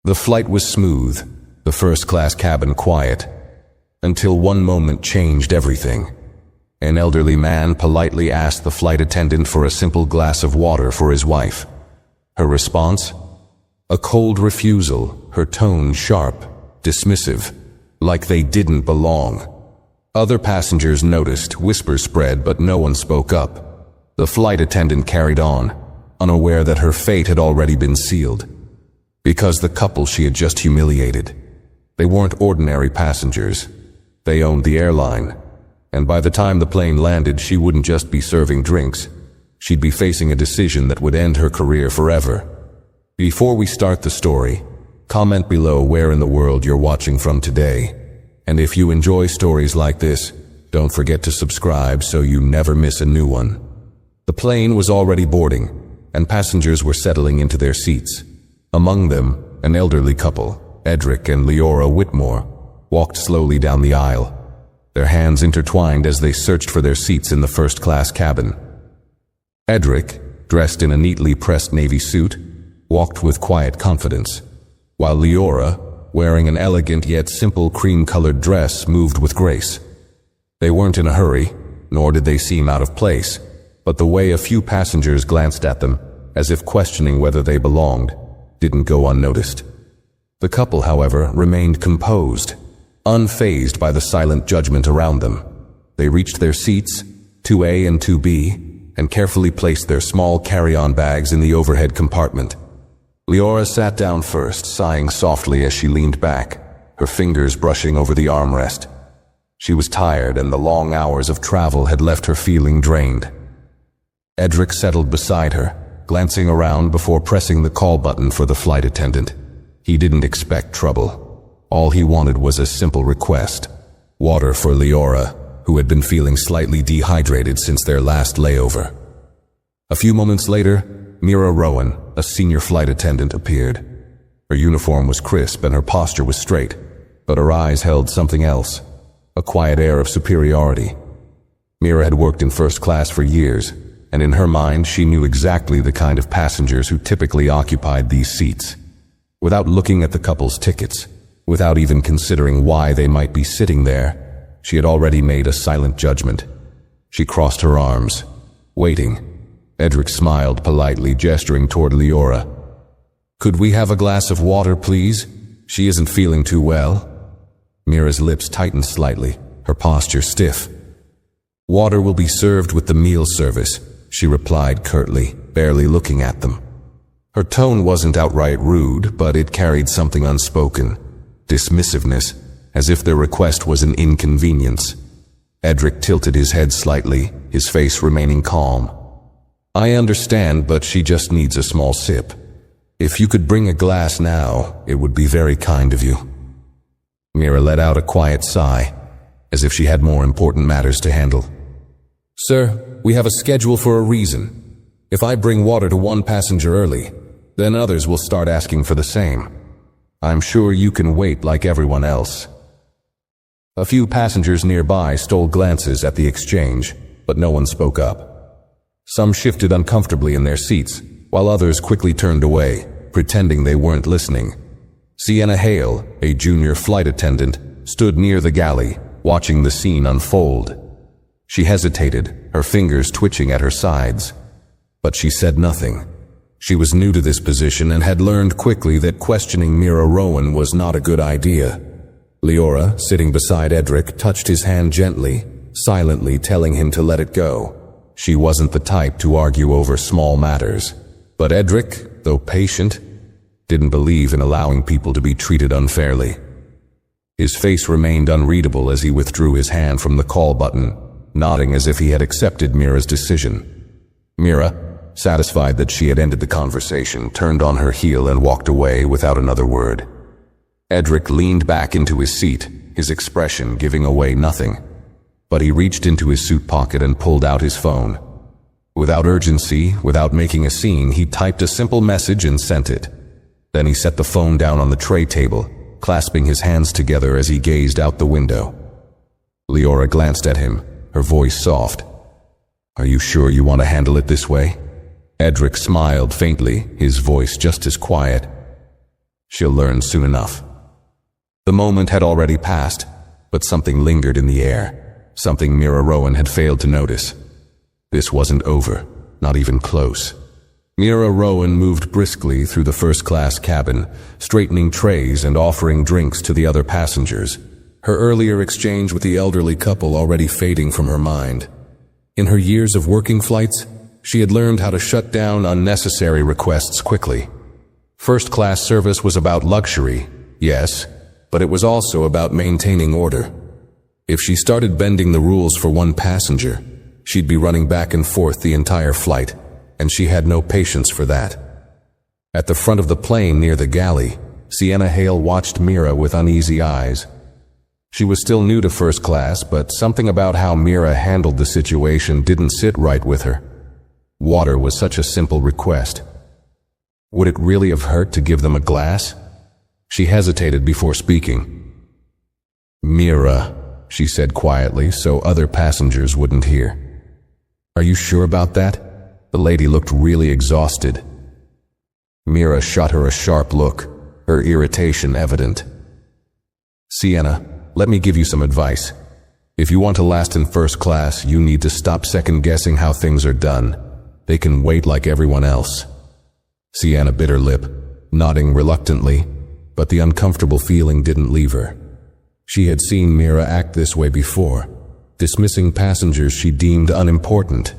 The flight was smooth, the first-class cabin quiet, until one moment changed everything. An elderly man politely asked the flight attendant for a simple glass of water for his wife. Her response? A cold refusal, her tone sharp, dismissive, like they didn't belong. Other passengers noticed, whispers spread, but no one spoke up. The flight attendant carried on, unaware that her fate had already been sealed. Because the couple she had just humiliated, they weren't ordinary passengers. They owned the airline, and by the time the plane landed, she wouldn't just be serving drinks. She'd be facing a decision that would end her career forever. Before we start the story, comment below where in the world you're watching from today. And if you enjoy stories like this, don't forget to subscribe so you never miss a new one. The plane was already boarding, and passengers were settling into their seats. Among them, an elderly couple, Edric and Leora Whitmore, walked slowly down the aisle, their hands intertwined as they searched for their seats in the first-class cabin. Edric, dressed in a neatly pressed navy suit, walked with quiet confidence, while Leora, wearing an elegant yet simple cream-colored dress, moved with grace. They weren't in a hurry, nor did they seem out of place, but the way a few passengers glanced at them, as if questioning whether they belonged, didn't go unnoticed. The couple, however, remained composed, unfazed by the silent judgment around them. They reached their seats, 2A and 2B, and carefully placed their small carry-on bags in the overhead compartment. Leora sat down first, sighing softly as she leaned back, her fingers brushing over the armrest. She was tired, and the long hours of travel had left her feeling drained. Edric settled beside her, glancing around before pressing the call button for the flight attendant. He didn't expect trouble. All he wanted was a simple request: water for Leora, who had been feeling slightly dehydrated since their last layover. A few moments later, Mira Rowan, a senior flight attendant, appeared. Her uniform was crisp and her posture was straight, but her eyes held something else, a quiet air of superiority. Mira had worked in first class for years, and in her mind she knew exactly the kind of passengers who typically occupied these seats. Without looking at the couple's tickets, without even considering why they might be sitting there, she had already made a silent judgment. She crossed her arms, waiting. Edric smiled politely, gesturing toward Leora. "Could we have a glass of water, please? She isn't feeling too well." Mira's lips tightened slightly, her posture stiff. "Water will be served with the meal service," she replied curtly, barely looking at them. Her tone wasn't outright rude, but it carried something unspoken, dismissiveness, as if their request was an inconvenience. Edric tilted his head slightly, his face remaining calm. "I understand, but she just needs a small sip. If you could bring a glass now, it would be very kind of you." Mira let out a quiet sigh, as if she had more important matters to handle. "Sir, we have a schedule for a reason. If I bring water to one passenger early, then others will start asking for the same. I'm sure you can wait like everyone else." A few passengers nearby stole glances at the exchange, but no one spoke up. Some shifted uncomfortably in their seats, while others quickly turned away, pretending they weren't listening. Sienna Hale, a junior flight attendant, stood near the galley, watching the scene unfold. She hesitated, her fingers twitching at her sides. But she said nothing. She was new to this position and had learned quickly that questioning Mira Rowan was not a good idea. Leora, sitting beside Edric, touched his hand gently, silently telling him to let it go. She wasn't the type to argue over small matters. But Edric, though patient, didn't believe in allowing people to be treated unfairly. His face remained unreadable as he withdrew his hand from the call button, nodding as if he had accepted Mira's decision. Mira, satisfied that she had ended the conversation, turned on her heel and walked away without another word. Edric leaned back into his seat, his expression giving away nothing. But he reached into his suit pocket and pulled out his phone. Without urgency, without making a scene, he typed a simple message and sent it. Then he set the phone down on the tray table, clasping his hands together as he gazed out the window. Leora glanced at him, her voice soft. "Are you sure you want to handle it this way?" Edric smiled faintly, his voice just as quiet. She'll learn soon enough. The moment had already passed, but something lingered in the air, something Mira Rowan had failed to notice. This wasn't over, not even close. Mira Rowan moved briskly through the first-class cabin, straightening trays and offering drinks to the other passengers, her earlier exchange with the elderly couple already fading from her mind. In her years of working flights, she had learned how to shut down unnecessary requests quickly. First-class service was about luxury, yes, but it was also about maintaining order. If she started bending the rules for one passenger, she'd be running back and forth the entire flight, and she had no patience for that. At the front of the plane near the galley, Sienna Hale watched Mira with uneasy eyes. She was still new to first class, but something about how Mira handled the situation didn't sit right with her. Water was such a simple request. Would it really have hurt to give them a glass? She hesitated before speaking. "Mira," she said quietly so other passengers wouldn't hear. "Are you sure about that?" The lady looked really exhausted. Mira shot her a sharp look, her irritation evident. "Sienna, let me give you some advice. If you want to last in first class, you need to stop second-guessing how things are done. They can wait like everyone else." Sienna bit her lip, nodding reluctantly, but the uncomfortable feeling didn't leave her. She had seen Mira act this way before, dismissing passengers she deemed unimportant.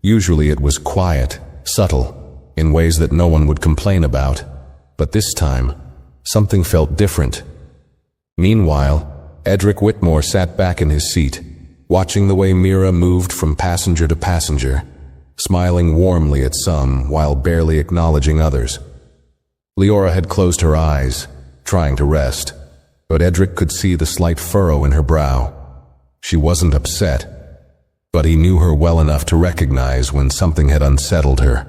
Usually it was quiet, subtle, in ways that no one would complain about, but this time, something felt different. Meanwhile, Edric Whitmore sat back in his seat, watching the way Mira moved from passenger to passenger, smiling warmly at some while barely acknowledging others. Leora had closed her eyes, trying to rest, but Edric could see the slight furrow in her brow. She wasn't upset, but he knew her well enough to recognize when something had unsettled her.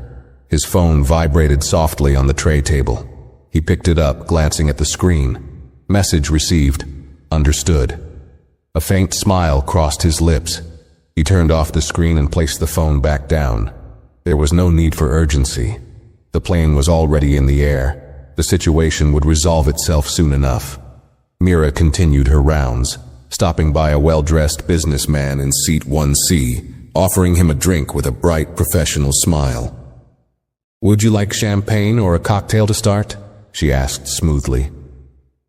His phone vibrated softly on the tray table. He picked it up, glancing at the screen. Message received. Understood. A faint smile crossed his lips. He turned off the screen and placed the phone back down. There was no need for urgency. The plane was already in the air. The situation would resolve itself soon enough. Mira continued her rounds, stopping by a well-dressed businessman in seat 1C, offering him a drink with a bright, professional smile. "Would you like champagne or a cocktail to start?" she asked smoothly.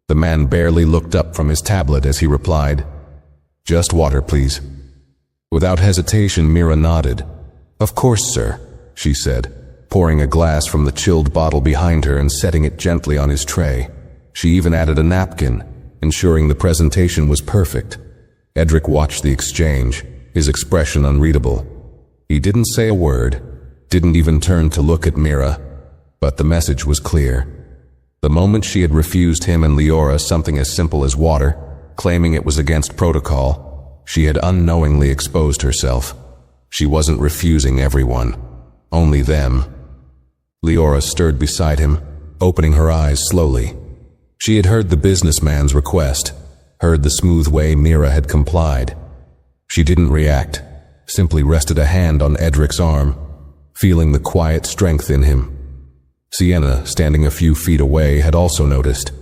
The man barely looked up from his tablet as he replied, "Just water, please." Without hesitation, Mira nodded. "Of course, sir," she said, pouring a glass from the chilled bottle behind her and setting it gently on his tray. She even added a napkin, ensuring the presentation was perfect. Edric watched the exchange, his expression unreadable. He didn't say a word, didn't even turn to look at Mira, but the message was clear. The moment she had refused him and Leora something as simple as water, claiming it was against protocol, she had unknowingly exposed herself. She wasn't refusing everyone, only them. Leora stirred beside him, opening her eyes slowly. She had heard the businessman's request, heard the smooth way Mira had complied. She didn't react, simply rested a hand on Edric's arm, feeling the quiet strength in him. Sienna, standing a few feet away, had also noticed.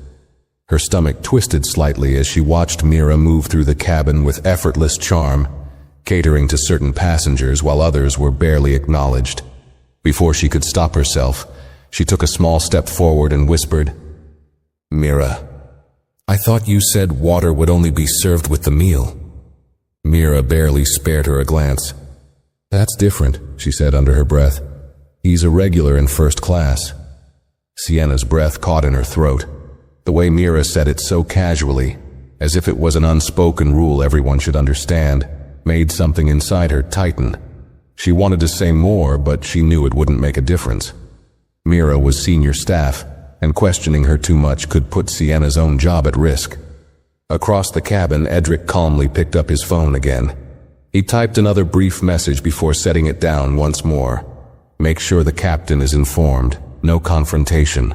Her stomach twisted slightly as she watched Mira move through the cabin with effortless charm, catering to certain passengers while others were barely acknowledged. Before she could stop herself, she took a small step forward and whispered, "Mira, I thought you said water would only be served with the meal." Mira barely spared her a glance. "That's different," she said under her breath. "He's a regular in first class." Sienna's breath caught in her throat. The way Mira said it so casually, as if it was an unspoken rule everyone should understand, made something inside her tighten. She wanted to say more, but she knew it wouldn't make a difference. Mira was senior staff, and questioning her too much could put Sienna's own job at risk. Across the cabin, Edric calmly picked up his phone again. He typed another brief message before setting it down once more. "Make sure the captain is informed. No confrontation.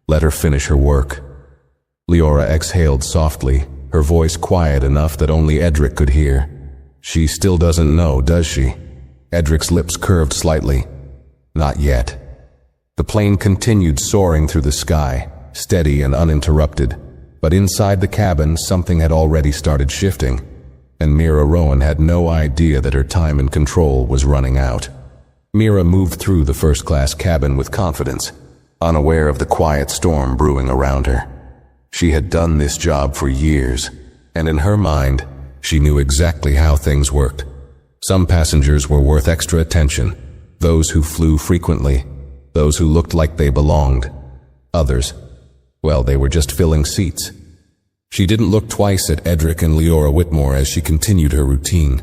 Let her finish her work." Leora exhaled softly, her voice quiet enough that only Edric could hear. "She still doesn't know, does she?" Edric's lips curved slightly. "Not yet." The plane continued soaring through the sky, steady and uninterrupted. But inside the cabin, something had already started shifting, and Mira Rowan had no idea that her time in control was running out. Mira moved through the first-class cabin with confidence, unaware of the quiet storm brewing around her. She had done this job for years, and in her mind, she knew exactly how things worked. Some passengers were worth extra attention, those who flew frequently, those who looked like they belonged. Others, well, they were just filling seats. She didn't look twice at Edric and Leora Whitmore as she continued her routine.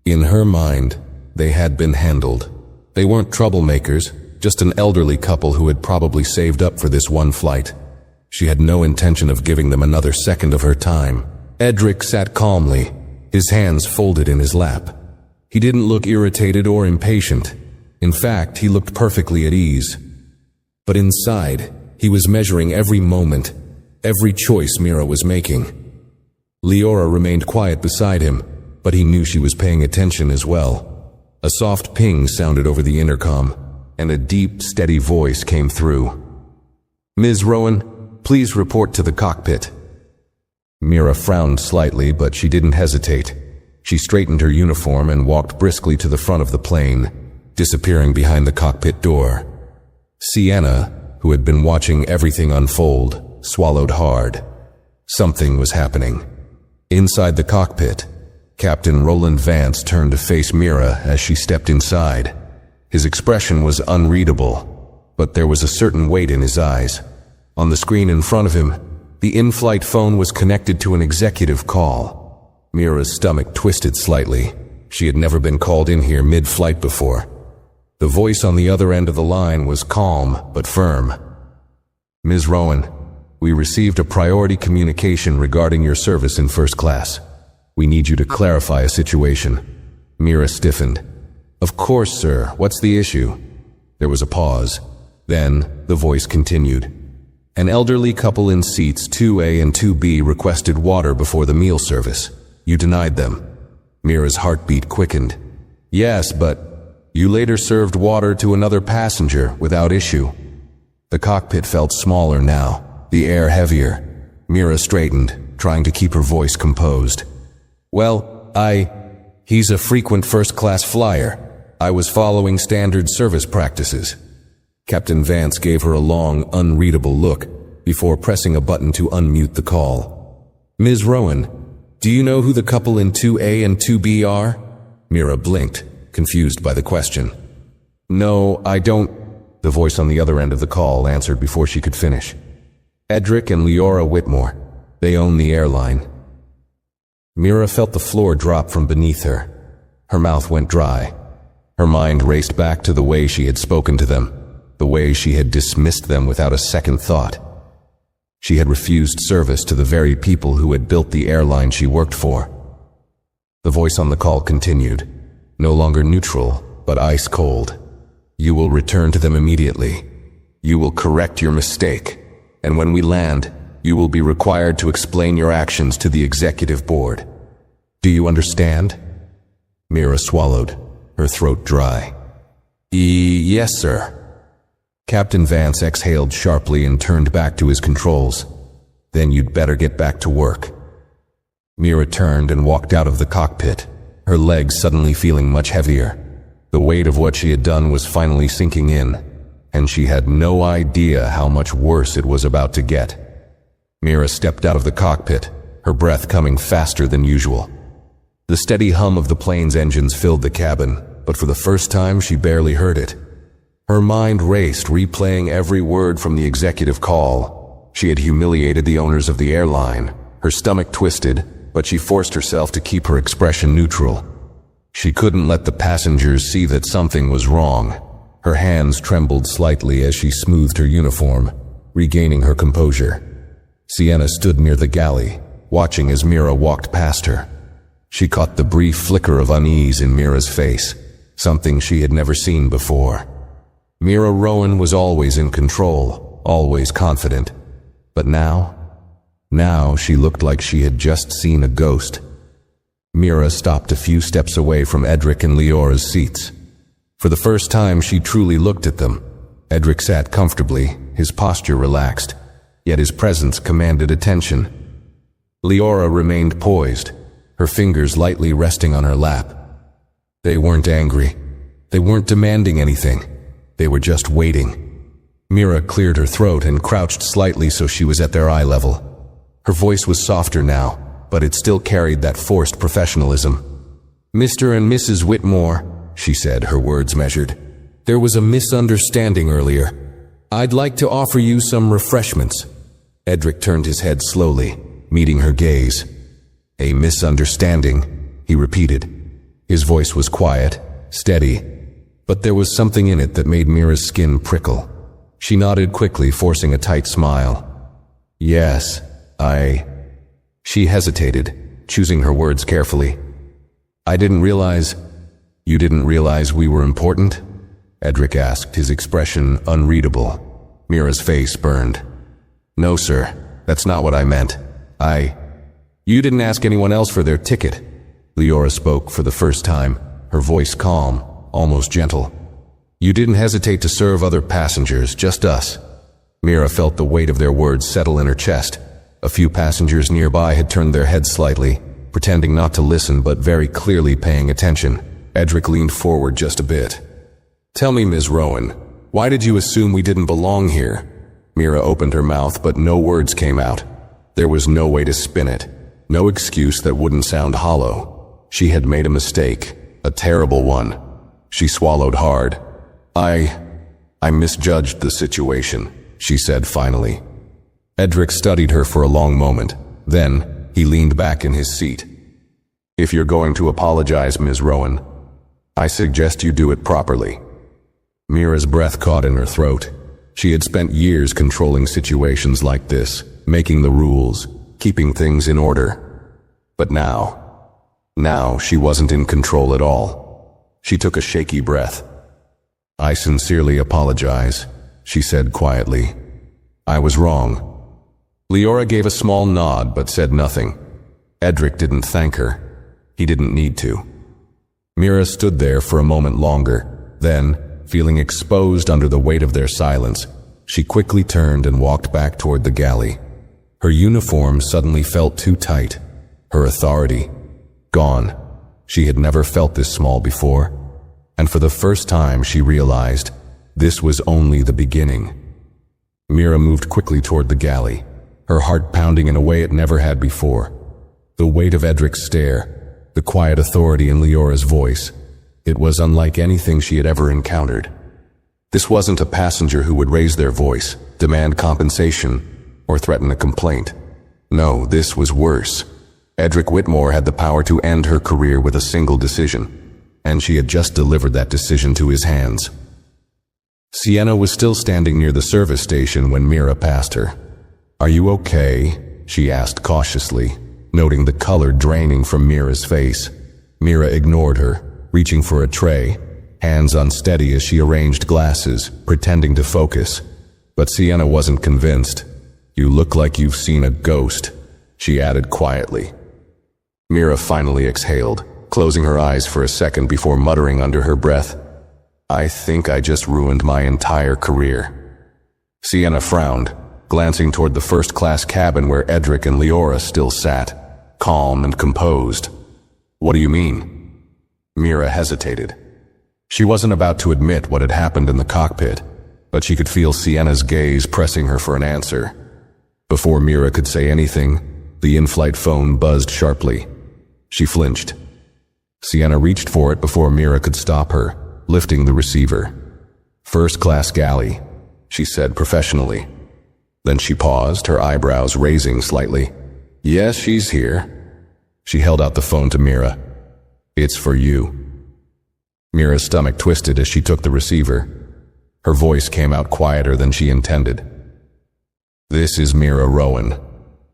In her mind, they had been handled. They weren't troublemakers, just an elderly couple who had probably saved up for this one flight. She had no intention of giving them another second of her time. Edric sat calmly, his hands folded in his lap. He didn't look irritated or impatient. In fact, he looked perfectly at ease. But inside, he was measuring every moment, every choice Mira was making. Leora remained quiet beside him, but he knew she was paying attention as well. A soft ping sounded over the intercom, and a deep, steady voice came through. "Ms. Rowan, please report to the cockpit." Mira frowned slightly, but she didn't hesitate. She straightened her uniform and walked briskly to the front of the plane, disappearing behind the cockpit door. Sienna, who had been watching everything unfold, swallowed hard. Something was happening. Inside the cockpit, Captain Roland Vance turned to face Mira as she stepped inside. His expression was unreadable, but there was a certain weight in his eyes. On the screen in front of him, the in-flight phone was connected to an executive call. Mira's stomach twisted slightly. She had never been called in here mid-flight before. The voice on the other end of the line was calm but firm. "Ms. Rowan, we received a priority communication regarding your service in first class. We need you to clarify a situation." Mira stiffened. "Of course, sir. What's the issue?" There was a pause. Then the voice continued. "An elderly couple in seats 2A and 2B requested water before the meal service. You denied them." Mira's heartbeat quickened. "Yes, but you later served water to another passenger without issue." The cockpit felt smaller now, the air heavier. Mira straightened, trying to keep her voice composed. "Well, he's a frequent first-class flyer. I was following standard service practices." Captain Vance gave her a long, unreadable look before pressing a button to unmute the call. "Ms. Rowan, do you know who the couple in 2A and 2B are?" Mira blinked, confused by the question. "No, I don't," the voice on the other end of the call answered before she could finish. "Edric and Leora Whitmore. They own the airline." Mira felt the floor drop from beneath her. Her mouth went dry. Her mind raced back to the way she had spoken to them, the way she had dismissed them without a second thought. She had refused service to the very people who had built the airline she worked for. The voice on the call continued, no longer neutral, but ice cold. "You will return to them immediately. You will correct your mistake, and when we land, you will be required to explain your actions to the executive board. Do you understand?" Mira swallowed, her throat dry. Yes, sir." Captain Vance exhaled sharply and turned back to his controls. "Then you'd better get back to work." Mira turned and walked out of the cockpit, her legs suddenly feeling much heavier. The weight of what she had done was finally sinking in, and she had no idea how much worse it was about to get. Mira stepped out of the cockpit, her breath coming faster than usual. The steady hum of the plane's engines filled the cabin, but for the first time she barely heard it. Her mind raced, replaying every word from the executive call. She had humiliated the owners of the airline. Her stomach twisted, but she forced herself to keep her expression neutral. She couldn't let the passengers see that something was wrong. Her hands trembled slightly as she smoothed her uniform, regaining her composure. Sienna stood near the galley, watching as Mira walked past her. She caught the brief flicker of unease in Mira's face, something she had never seen before. Mira Rowan was always in control, always confident. But now she looked like she had just seen a ghost. Mira stopped a few steps away from Edric and Leora's seats. For the first time she truly looked at them. Edric sat comfortably, his posture relaxed. yet his presence commanded attention. Leora remained poised, her fingers lightly resting on her lap. They weren't angry. They weren't demanding anything. They were just waiting. Mira cleared her throat and crouched slightly so she was at their eye level. Her voice was softer now, but it still carried that forced professionalism. "Mr. and Mrs. Whitmore," she said, her words measured. "There was a misunderstanding earlier. I'd like to offer you some refreshments." Edric turned his head slowly, meeting her gaze. "A misunderstanding," he repeated. His voice was quiet, steady, but there was something in it that made Mira's skin prickle. She nodded quickly, forcing a tight smile. "Yes, She hesitated, choosing her words carefully. "I didn't realize—" "You didn't realize we were important?" Edric asked, his expression unreadable. Mira's face burned. "No, sir, that's not what I meant. You didn't ask anyone else for their ticket." Leora spoke for the first time, her voice calm, almost gentle. "You didn't hesitate to serve other passengers, just us." Mira felt the weight of their words settle in her chest. A few passengers nearby had turned their heads slightly, pretending not to listen but very clearly paying attention. Edric leaned forward just a bit. "Tell me, Ms. Rowan, why did you assume we didn't belong here?" Mira opened her mouth, but no words came out. There was no way to spin it, no excuse that wouldn't sound hollow. She had made a mistake, a terrible one. She swallowed hard. I misjudged the situation," she said finally. Edric studied her for a long moment. Then, he leaned back in his seat. "If you're going to apologize, Ms. Rowan, I suggest you do it properly." Mira's breath caught in her throat. She had spent years controlling situations like this, making the rules, keeping things in order. But now she wasn't in control at all. She took a shaky breath. "I sincerely apologize," she said quietly. "I was wrong." Leora gave a small nod but said nothing. Edric didn't thank her. He didn't need to. Mira stood there for a moment longer. Then, feeling exposed under the weight of their silence, she quickly turned and walked back toward the galley. Her uniform suddenly felt too tight. Her authority, gone. She had never felt this small before. And for the first time she realized this was only the beginning. Mira moved quickly toward the galley, her heart pounding in a way it never had before. The weight of Edric's stare, the quiet authority in Leora's voice, it was unlike anything she had ever encountered. This wasn't a passenger who would raise their voice, demand compensation, or threaten a complaint. No, this was worse. Edric Whitmore had the power to end her career with a single decision, and she had just delivered that decision to his hands. Sienna was still standing near the service station when Mira passed her. "Are you okay?" she asked cautiously, noting the color draining from Mira's face. Mira ignored her, reaching for a tray, hands unsteady as she arranged glasses, pretending to focus. But Sienna wasn't convinced. "You look like you've seen a ghost," she added quietly. Mira finally exhaled, closing her eyes for a second before muttering under her breath, "I think I just ruined my entire career." Sienna frowned, glancing toward the first-class cabin where Edric and Leora still sat, calm and composed. "What do you mean?" Mira hesitated. She wasn't about to admit what had happened in the cockpit, but she could feel Sienna's gaze pressing her for an answer. Before Mira could say anything, the in-flight phone buzzed sharply. She flinched. Sienna reached for it before Mira could stop her, lifting the receiver. "First-class galley," she said professionally. Then she paused, her eyebrows raising slightly. "Yes, she's here." She held out the phone to Mira. "It's for you." Mira's stomach twisted as she took the receiver. Her voice came out quieter than she intended. "This is Mira Rowan."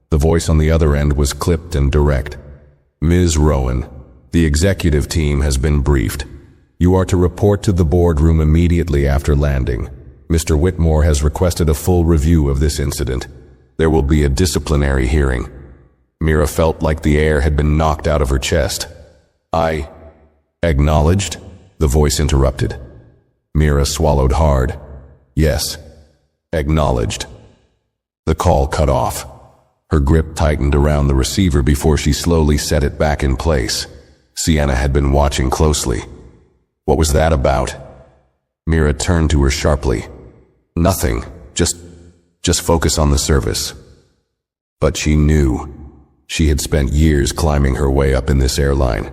The voice on the other end was clipped and direct. "Ms. Rowan, the executive team has been briefed. You are to report to the boardroom immediately after landing. Mr. Whitmore has requested a full review of this incident. There will be a disciplinary hearing." Mira felt like the air had been knocked out of her chest. "I acknowledged," the voice interrupted. Mira swallowed hard. "Yes, acknowledged." The call cut off. Her grip tightened around the receiver before she slowly set it back in place. Sienna had been watching closely. What was that about? Mira turned to her sharply. Nothing. Just focus on the service. But she knew. She had spent years climbing her way up in this airline.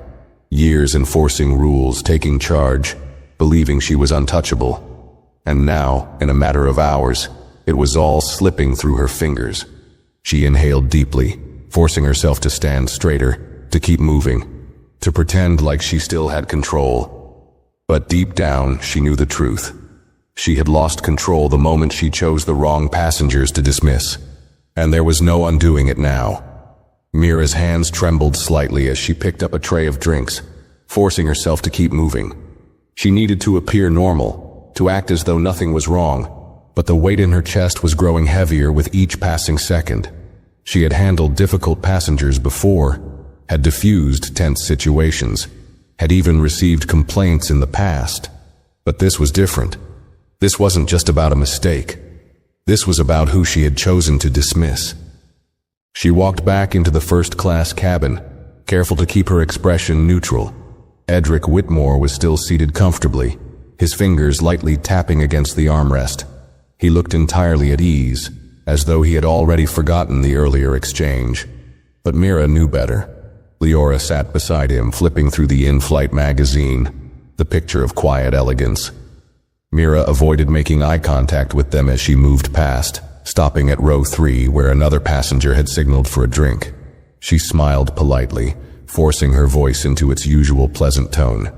Years enforcing rules, taking charge, believing she was untouchable. And now, in a matter of hours, it was all slipping through her fingers. She inhaled deeply, forcing herself to stand straighter, to keep moving, to pretend like she still had control. But deep down, she knew the truth. She had lost control the moment she chose the wrong passengers to dismiss. And there was no undoing it now. Mira's hands trembled slightly as she picked up a tray of drinks, forcing herself to keep moving. She needed to appear normal, to act as though nothing was wrong, but the weight in her chest was growing heavier with each passing second. She had handled difficult passengers before, had diffused tense situations, had even received complaints in the past. But this was different. This wasn't just about a mistake. This was about who she had chosen to dismiss. She walked back into the first-class cabin, careful to keep her expression neutral. Edric Whitmore was still seated comfortably, his fingers lightly tapping against the armrest. He looked entirely at ease, as though he had already forgotten the earlier exchange. But Mira knew better. Leora sat beside him, flipping through the in-flight magazine, the picture of quiet elegance. Mira avoided making eye contact with them as she moved past, stopping at row 3 where another passenger had signaled for a drink. She smiled politely, forcing her voice into its usual pleasant tone.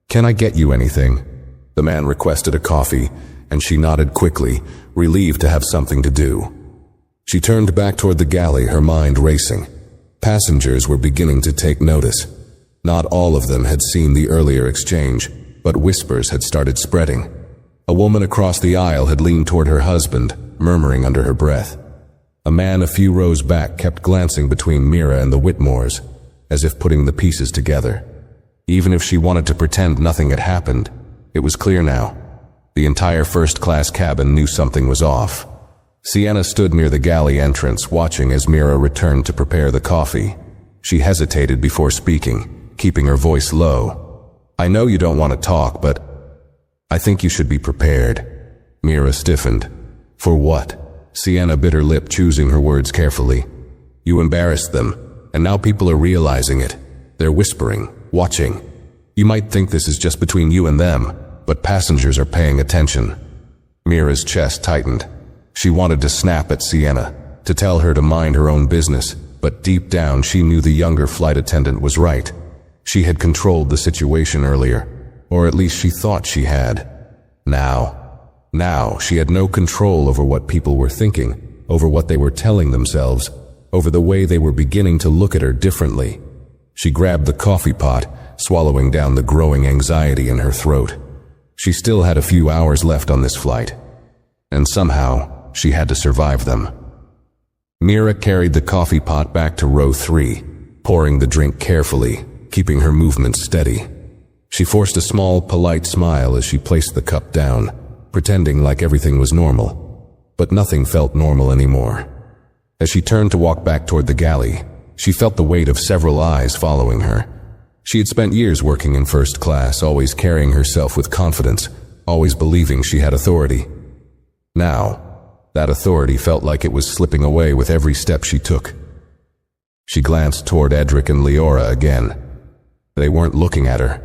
"Can I get you anything?" The man requested a coffee, and she nodded quickly, relieved to have something to do. She turned back toward the galley, her mind racing. Passengers were beginning to take notice. Not all of them had seen the earlier exchange, but whispers had started spreading. A woman across the aisle had leaned toward her husband, murmuring under her breath. A man a few rows back kept glancing between Mira and the Whitmores, as if putting the pieces together. Even if she wanted to pretend nothing had happened, it was clear now. The entire first-class cabin knew something was off. Sienna stood near the galley entrance, watching as Mira returned to prepare the coffee. She hesitated before speaking, keeping her voice low. "I know you don't want to talk, but I think you should be prepared." Mira stiffened. "For what?" Sienna bit her lip, choosing her words carefully. "You embarrassed them, and now people are realizing it. They're whispering, watching. You might think this is just between you and them, but passengers are paying attention." Mira's chest tightened. She wanted to snap at Sienna, to tell her to mind her own business, but deep down she knew the younger flight attendant was right. She had controlled the situation earlier, or at least she thought she had. Now she had no control over what people were thinking, over what they were telling themselves, over the way they were beginning to look at her differently. She grabbed the coffee pot, swallowing down the growing anxiety in her throat. She still had a few hours left on this flight, and somehow she had to survive them. Mira carried the coffee pot back to row 3, pouring the drink carefully, keeping her movements steady. She forced a small, polite smile as she placed the cup down, pretending like everything was normal. But nothing felt normal anymore. As she turned to walk back toward the galley, she felt the weight of several eyes following her. She had spent years working in first class, always carrying herself with confidence, always believing she had authority. Now, that authority felt like it was slipping away with every step she took. She glanced toward Edric and Leora again. They weren't looking at her.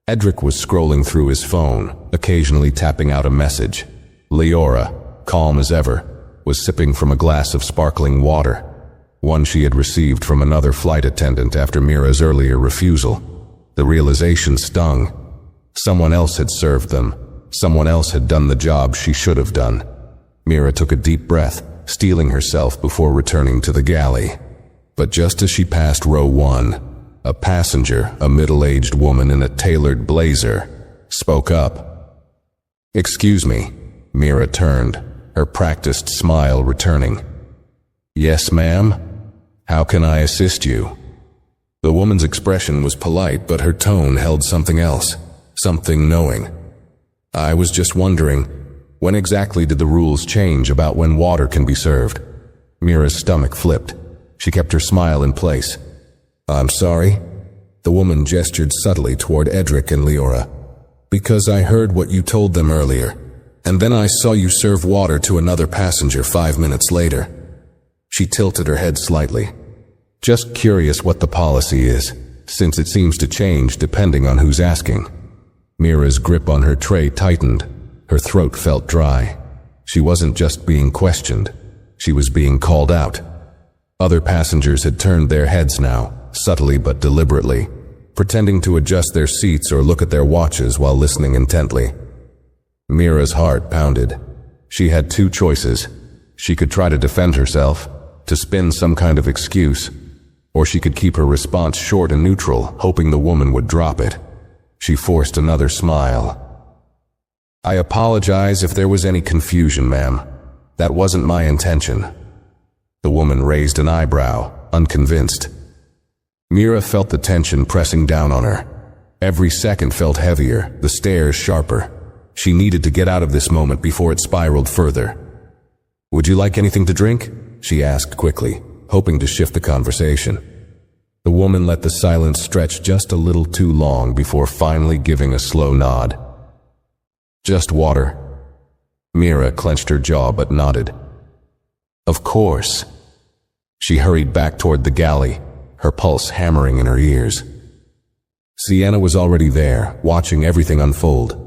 Edric was scrolling through his phone, occasionally tapping out a message. Leora, calm as ever, was sipping from a glass of sparkling water, one she had received from another flight attendant after Mira's earlier refusal. The realization stung. Someone else had served them. Someone else had done the job she should have done. Mira took a deep breath, steeling herself before returning to the galley. But just as she passed row 1, a passenger, a middle-aged woman in a tailored blazer, spoke up. "Excuse me." Mira turned, her practiced smile returning. "Yes, ma'am? How can I assist you?" The woman's expression was polite, but her tone held something else, something knowing. "I was just wondering, When exactly did the rules change about when water can be served? Mira's stomach flipped. She kept her smile in place. I'm sorry. The woman gestured subtly toward Edric and Leora. Because I heard what you told them earlier, and then I saw you serve water to another passenger 5 minutes later. She tilted her head slightly. Just curious what the policy is, since it seems to change depending on who's asking. Mira's grip on her tray tightened. Her throat felt dry. She wasn't just being questioned. She was being called out. Other passengers had turned their heads now, subtly but deliberately, pretending to adjust their seats or look at their watches while listening intently. Mira's heart pounded. She had two choices. She could try to defend herself, to spin some kind of excuse, or she could keep her response short and neutral, hoping the woman would drop it. She forced another smile. I apologize if there was any confusion, ma'am. That wasn't my intention. The woman raised an eyebrow, unconvinced. Mira felt the tension pressing down on her. Every second felt heavier, the stares sharper. She needed to get out of this moment before it spiraled further. Would you like anything to drink? She asked quickly, hoping to shift the conversation. The woman let the silence stretch just a little too long before finally giving a slow nod. Just water. Mira clenched her jaw but nodded. Of course. She hurried back toward the galley, her pulse hammering in her ears. Sienna was already there, watching everything unfold.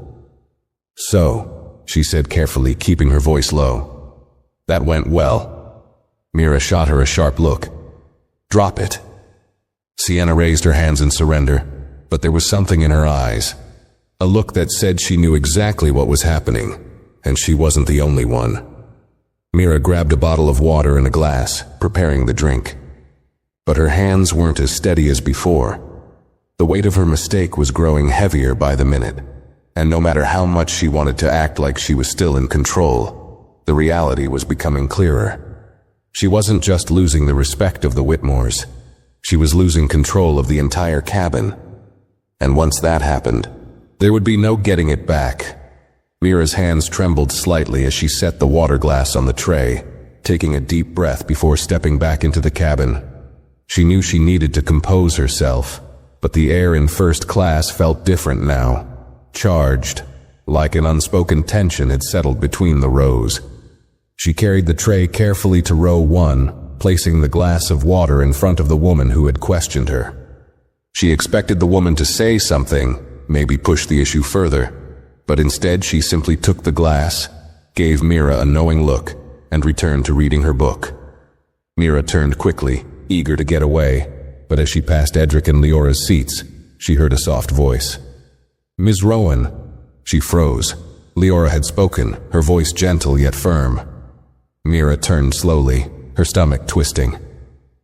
So, she said carefully, keeping her voice low. That went well. Mira shot her a sharp look. Drop it. Sienna raised her hands in surrender, but there was something in her eyes. A look that said she knew exactly what was happening, and she wasn't the only one. Mira grabbed a bottle of water and a glass, preparing the drink. But her hands weren't as steady as before. The weight of her mistake was growing heavier by the minute, and no matter how much she wanted to act like she was still in control, the reality was becoming clearer. She wasn't just losing the respect of the Whitmores. She was losing control of the entire cabin. And once that happened, there would be no getting it back. Mira's hands trembled slightly as she set the water glass on the tray, taking a deep breath before stepping back into the cabin. She knew she needed to compose herself, but the air in first class felt different now, charged, like an unspoken tension had settled between the rows. She carried the tray carefully to row 1, placing the glass of water in front of the woman who had questioned her. She expected the woman to say something, maybe push the issue further, but instead she simply took the glass, gave Mira a knowing look, and returned to reading her book. Mira turned quickly, eager to get away, but as she passed Edric and Leora's seats, she heard a soft voice. Ms. Rowan. She froze. Leora had spoken, her voice gentle yet firm. Mira turned slowly, her stomach twisting.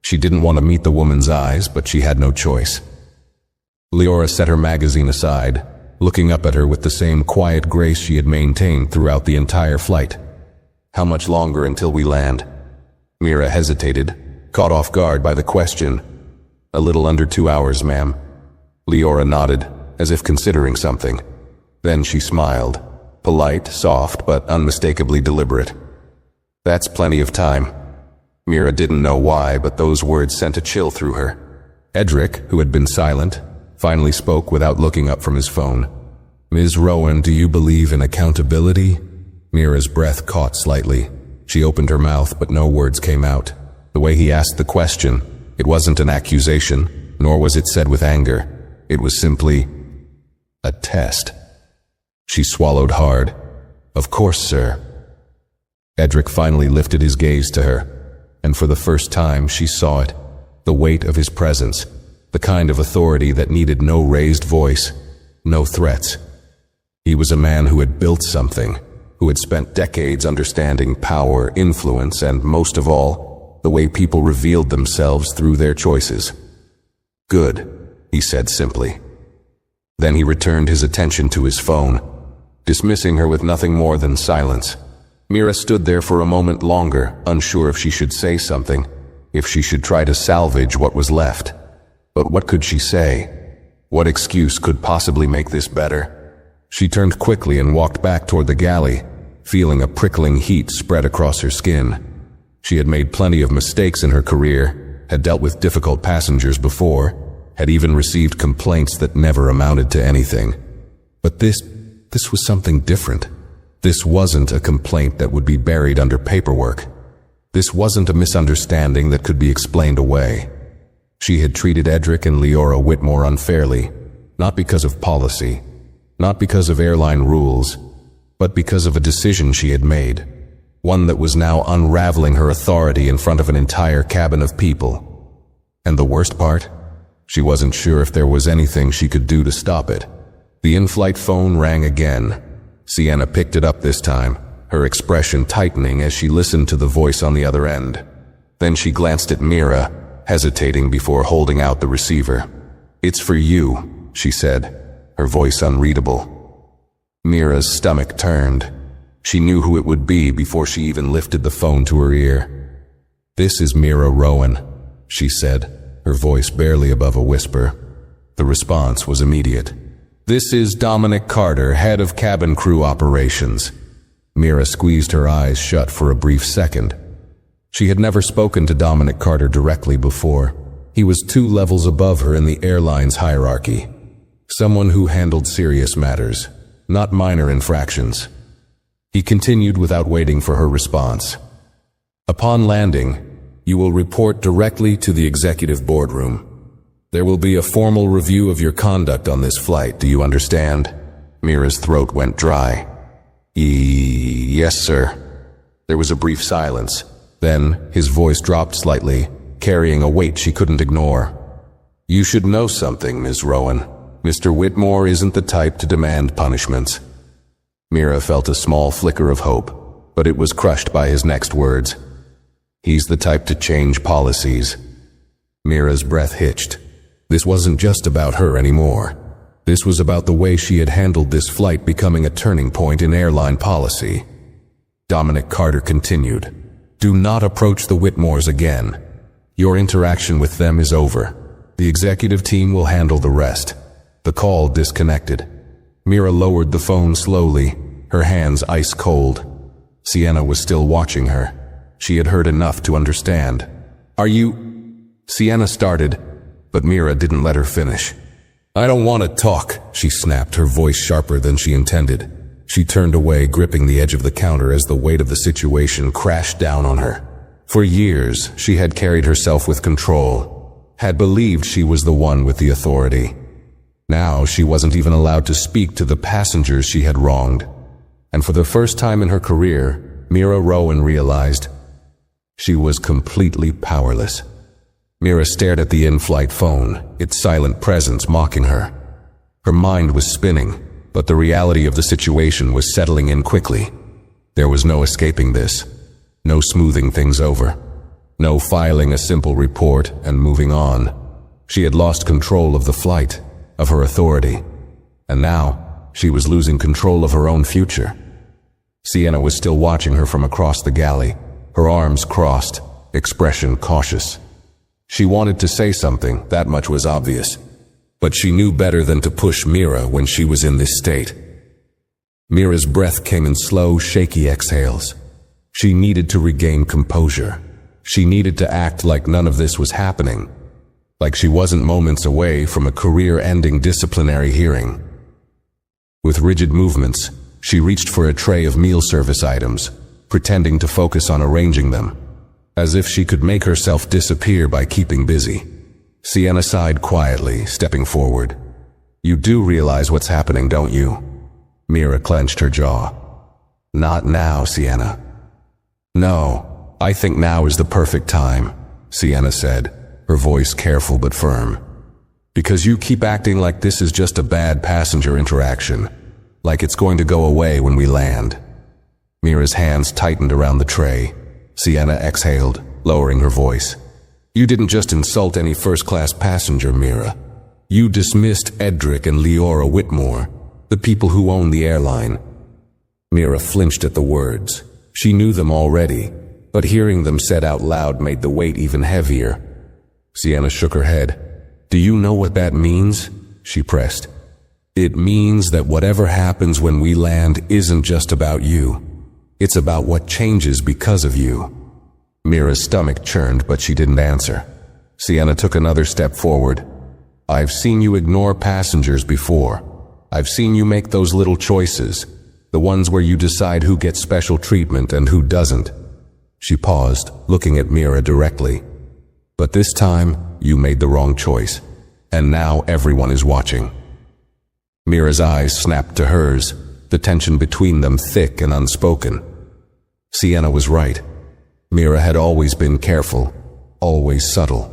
She didn't want to meet the woman's eyes, but she had no choice. Leora set her magazine aside, looking up at her with the same quiet grace she had maintained throughout the entire flight. How much longer until we land? Mira hesitated, caught off guard by the question. A little under 2 hours, ma'am. Leora nodded, as if considering something. Then she smiled, polite, soft, but unmistakably deliberate. That's plenty of time. Mira didn't know why, but those words sent a chill through her. Edric, who had been silent, finally spoke without looking up from his phone. Ms. Rowan, do you believe in accountability? Mira's breath caught slightly. She opened her mouth, but no words came out. The way he asked the question, it wasn't an accusation, nor was it said with anger. It was simply a test. She swallowed hard. Of course, sir. Edric finally lifted his gaze to her, and for the first time she saw it, the weight of his presence, the kind of authority that needed no raised voice, no threats. He was a man who had built something, who had spent decades understanding power, influence, and most of all, the way people revealed themselves through their choices. Good, he said simply. Then he returned his attention to his phone, dismissing her with nothing more than silence. Mira stood there for a moment longer, unsure if she should say something, if she should try to salvage what was left. But what could she say? What excuse could possibly make this better? She turned quickly and walked back toward the galley, feeling a prickling heat spread across her skin. She had made plenty of mistakes in her career, had dealt with difficult passengers before, had even received complaints that never amounted to anything. But this was something different. This wasn't a complaint that would be buried under paperwork. This wasn't a misunderstanding that could be explained away. She had treated Edric and Leora Whitmore unfairly, not because of policy, not because of airline rules, but because of a decision she had made, one that was now unraveling her authority in front of an entire cabin of people. And the worst part? She wasn't sure if there was anything she could do to stop it. The in-flight phone rang again. Sienna picked it up this time, her expression tightening as she listened to the voice on the other end. Then she glanced at Mira, hesitating before holding out the receiver. "It's for you," she said, her voice unreadable. Mira's stomach turned. She knew who it would be before she even lifted the phone to her ear. "This is Mira Rowan," she said, her voice barely above a whisper. The response was immediate. "This is Dominic Carter, head of cabin crew operations." Mira squeezed her eyes shut for a brief second. She had never spoken to Dominic Carter directly before. He was 2 levels above her in the airline's hierarchy. Someone who handled serious matters, not minor infractions. He continued without waiting for her response. "Upon landing, you will report directly to the executive boardroom. There will be a formal review of your conduct on this flight, do you understand?" Mira's throat went dry. Yes, sir." There was a brief silence. Then, his voice dropped slightly, carrying a weight she couldn't ignore. "You should know something, Ms. Rowan. Mr. Whitmore isn't the type to demand punishments." Mira felt a small flicker of hope, but it was crushed by his next words. "He's the type to change policies." Mira's breath hitched. This wasn't just about her anymore. This was about the way she had handled this flight becoming a turning point in airline policy. Dominic Carter continued, "Do not approach the Whitmores again. Your interaction with them is over. The executive team will handle the rest." The call disconnected. Mira lowered the phone slowly, her hands ice cold. Sienna was still watching her. She had heard enough to understand. "Are you—" Sienna started, but Mira didn't let her finish. "I don't want to talk," she snapped, her voice sharper than she intended. She turned away, gripping the edge of the counter as the weight of the situation crashed down on her. For years, she had carried herself with control, had believed she was the one with the authority. Now she wasn't even allowed to speak to the passengers she had wronged. And for the first time in her career, Mira Rowan realized she was completely powerless. Mira stared at the in-flight phone, its silent presence mocking her. Her mind was spinning, but the reality of the situation was settling in quickly. There was no escaping this, no smoothing things over, no filing a simple report and moving on. She had lost control of the flight, of her authority, and now she was losing control of her own future. Sienna was still watching her from across the galley, her arms crossed, expression cautious. She wanted to say something, that much was obvious, but she knew better than to push Mira when she was in this state. Mira's breath came in slow, shaky exhales. She needed to regain composure. She needed to act like none of this was happening, like she wasn't moments away from a career-ending disciplinary hearing. With rigid movements, she reached for a tray of meal service items, pretending to focus on arranging them, as if she could make herself disappear by keeping busy. Sienna sighed quietly, stepping forward. "You do realize what's happening, don't you?" Mira clenched her jaw. "Not now, Sienna." "No, I think now is the perfect time," Sienna said, her voice careful but firm. "Because you keep acting like this is just a bad passenger interaction, like it's going to go away when we land." Mira's hands tightened around the tray. Sienna exhaled, lowering her voice. "You didn't just insult any first-class passenger, Mira. You dismissed Edric and Leora Whitmore, the people who own the airline." Mira flinched at the words. She knew them already, but hearing them said out loud made the weight even heavier. Sienna shook her head. "Do you know what that means?" she pressed. "It means that whatever happens when we land isn't just about you. It's about what changes because of you." Mira's stomach churned, but she didn't answer. Sienna took another step forward. "I've seen you ignore passengers before. I've seen you make those little choices, the ones where you decide who gets special treatment and who doesn't." She paused, looking at Mira directly. "But this time, you made the wrong choice, and now everyone is watching." Mira's eyes snapped to hers, the tension between them thick and unspoken. Sienna was right. Mira had always been careful, always subtle.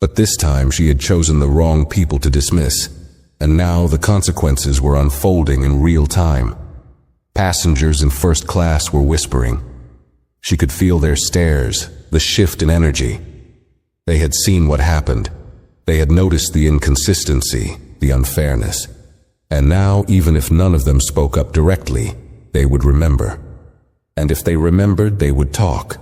But this time she had chosen the wrong people to dismiss, and now the consequences were unfolding in real time. Passengers in first class were whispering. She could feel their stares, the shift in energy. They had seen what happened. They had noticed the inconsistency, the unfairness. And now, even if none of them spoke up directly, they would remember. And if they remembered, they would talk.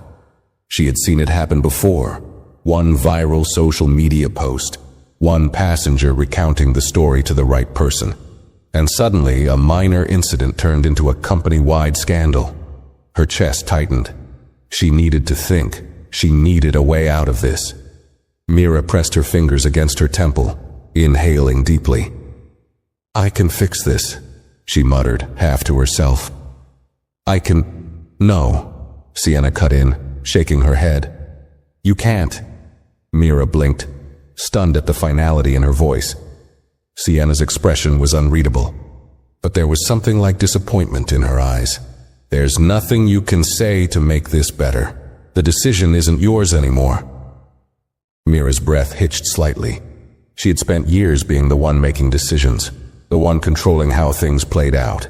She had seen it happen before. One viral social media post, one passenger recounting the story to the right person. And suddenly, a minor incident turned into a company-wide scandal. Her chest tightened. She needed to think. She needed a way out of this. Mira pressed her fingers against her temple, inhaling deeply. "I can fix this," she muttered, half to herself. No," Sienna cut in, shaking her head. "You can't." Mira blinked, stunned at the finality in her voice. Sienna's expression was unreadable, but there was something like disappointment in her eyes. "There's nothing you can say to make this better. The decision isn't yours anymore." Mira's breath hitched slightly. She had spent years being the one making decisions, the one controlling how things played out.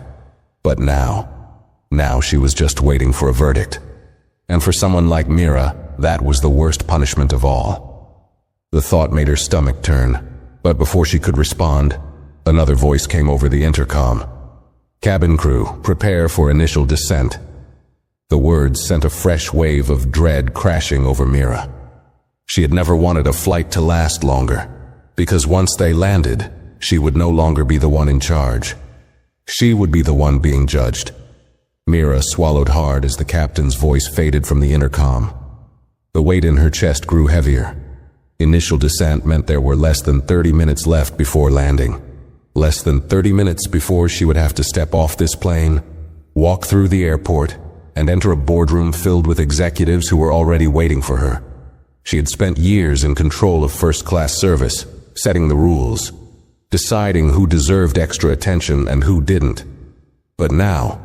But now she was just waiting for a verdict. And for someone like Mira, that was the worst punishment of all. The thought made her stomach turn, but before she could respond, another voice came over the intercom. "Cabin crew, prepare for initial descent." The words sent a fresh wave of dread crashing over Mira. She had never wanted a flight to last longer, because once they landed, she would no longer be the one in charge. She would be the one being judged. Mira swallowed hard as the captain's voice faded from the intercom. The weight in her chest grew heavier. Initial descent meant there were less than 30 minutes left before landing. Less than 30 minutes before she would have to step off this plane, walk through the airport, and enter a boardroom filled with executives who were already waiting for her. She had spent years in control of first-class service, setting the rules, deciding who deserved extra attention and who didn't. But now,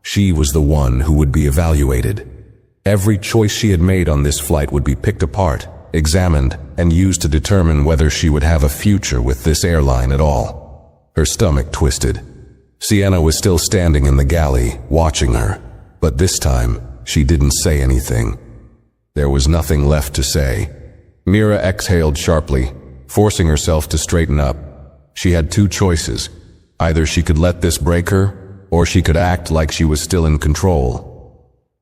she was the one who would be evaluated. Every choice she had made on this flight would be picked apart, examined, and used to determine whether she would have a future with this airline at all. Her stomach twisted. Sienna was still standing in the galley, watching her, but this time, she didn't say anything. There was nothing left to say. Mira exhaled sharply, forcing herself to straighten up. She had two choices. Either she could let this break her, or she could act like she was still in control.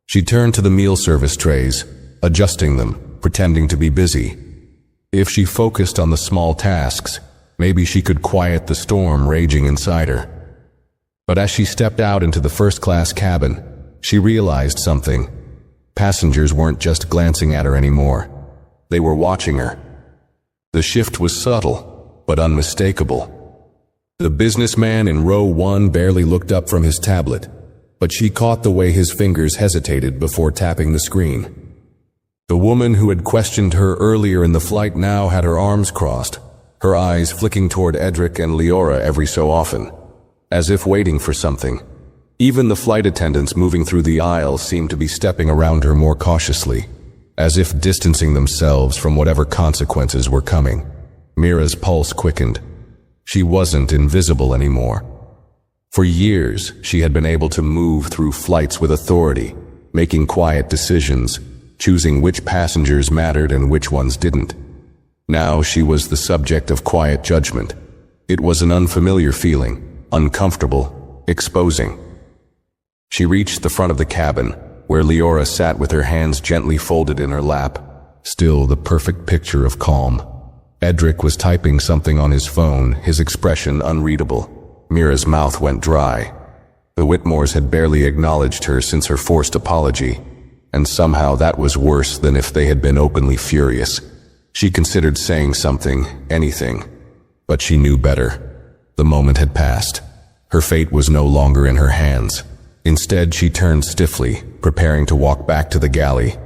She turned to the meal service trays, adjusting them, pretending to be busy. If she focused on the small tasks, maybe she could quiet the storm raging inside her. But as she stepped out into the first-class cabin, she realized something. Passengers weren't just glancing at her anymore. They were watching her. The shift was subtle, but unmistakable. The businessman in row 1 barely looked up from his tablet, but she caught the way his fingers hesitated before tapping the screen. The woman who had questioned her earlier in the flight now had her arms crossed, her eyes flicking toward Edric and Leora every so often, as if waiting for something. Even the flight attendants moving through the aisle seemed to be stepping around her more cautiously, as if distancing themselves from whatever consequences were coming. Mira's pulse quickened. She wasn't invisible anymore. For years, she had been able to move through flights with authority, making quiet decisions, choosing which passengers mattered and which ones didn't. Now she was the subject of quiet judgment. It was an unfamiliar feeling, uncomfortable, exposing. She reached the front of the cabin, where Leora sat with her hands gently folded in her lap, still the perfect picture of calm. Edric was typing something on his phone, his expression unreadable. Mira's mouth went dry. The Whitmores had barely acknowledged her since her forced apology, and somehow that was worse than if they had been openly furious. She considered saying something, anything, but she knew better. The moment had passed. Her fate was no longer in her hands. Instead, she turned stiffly, preparing to walk back to the galley.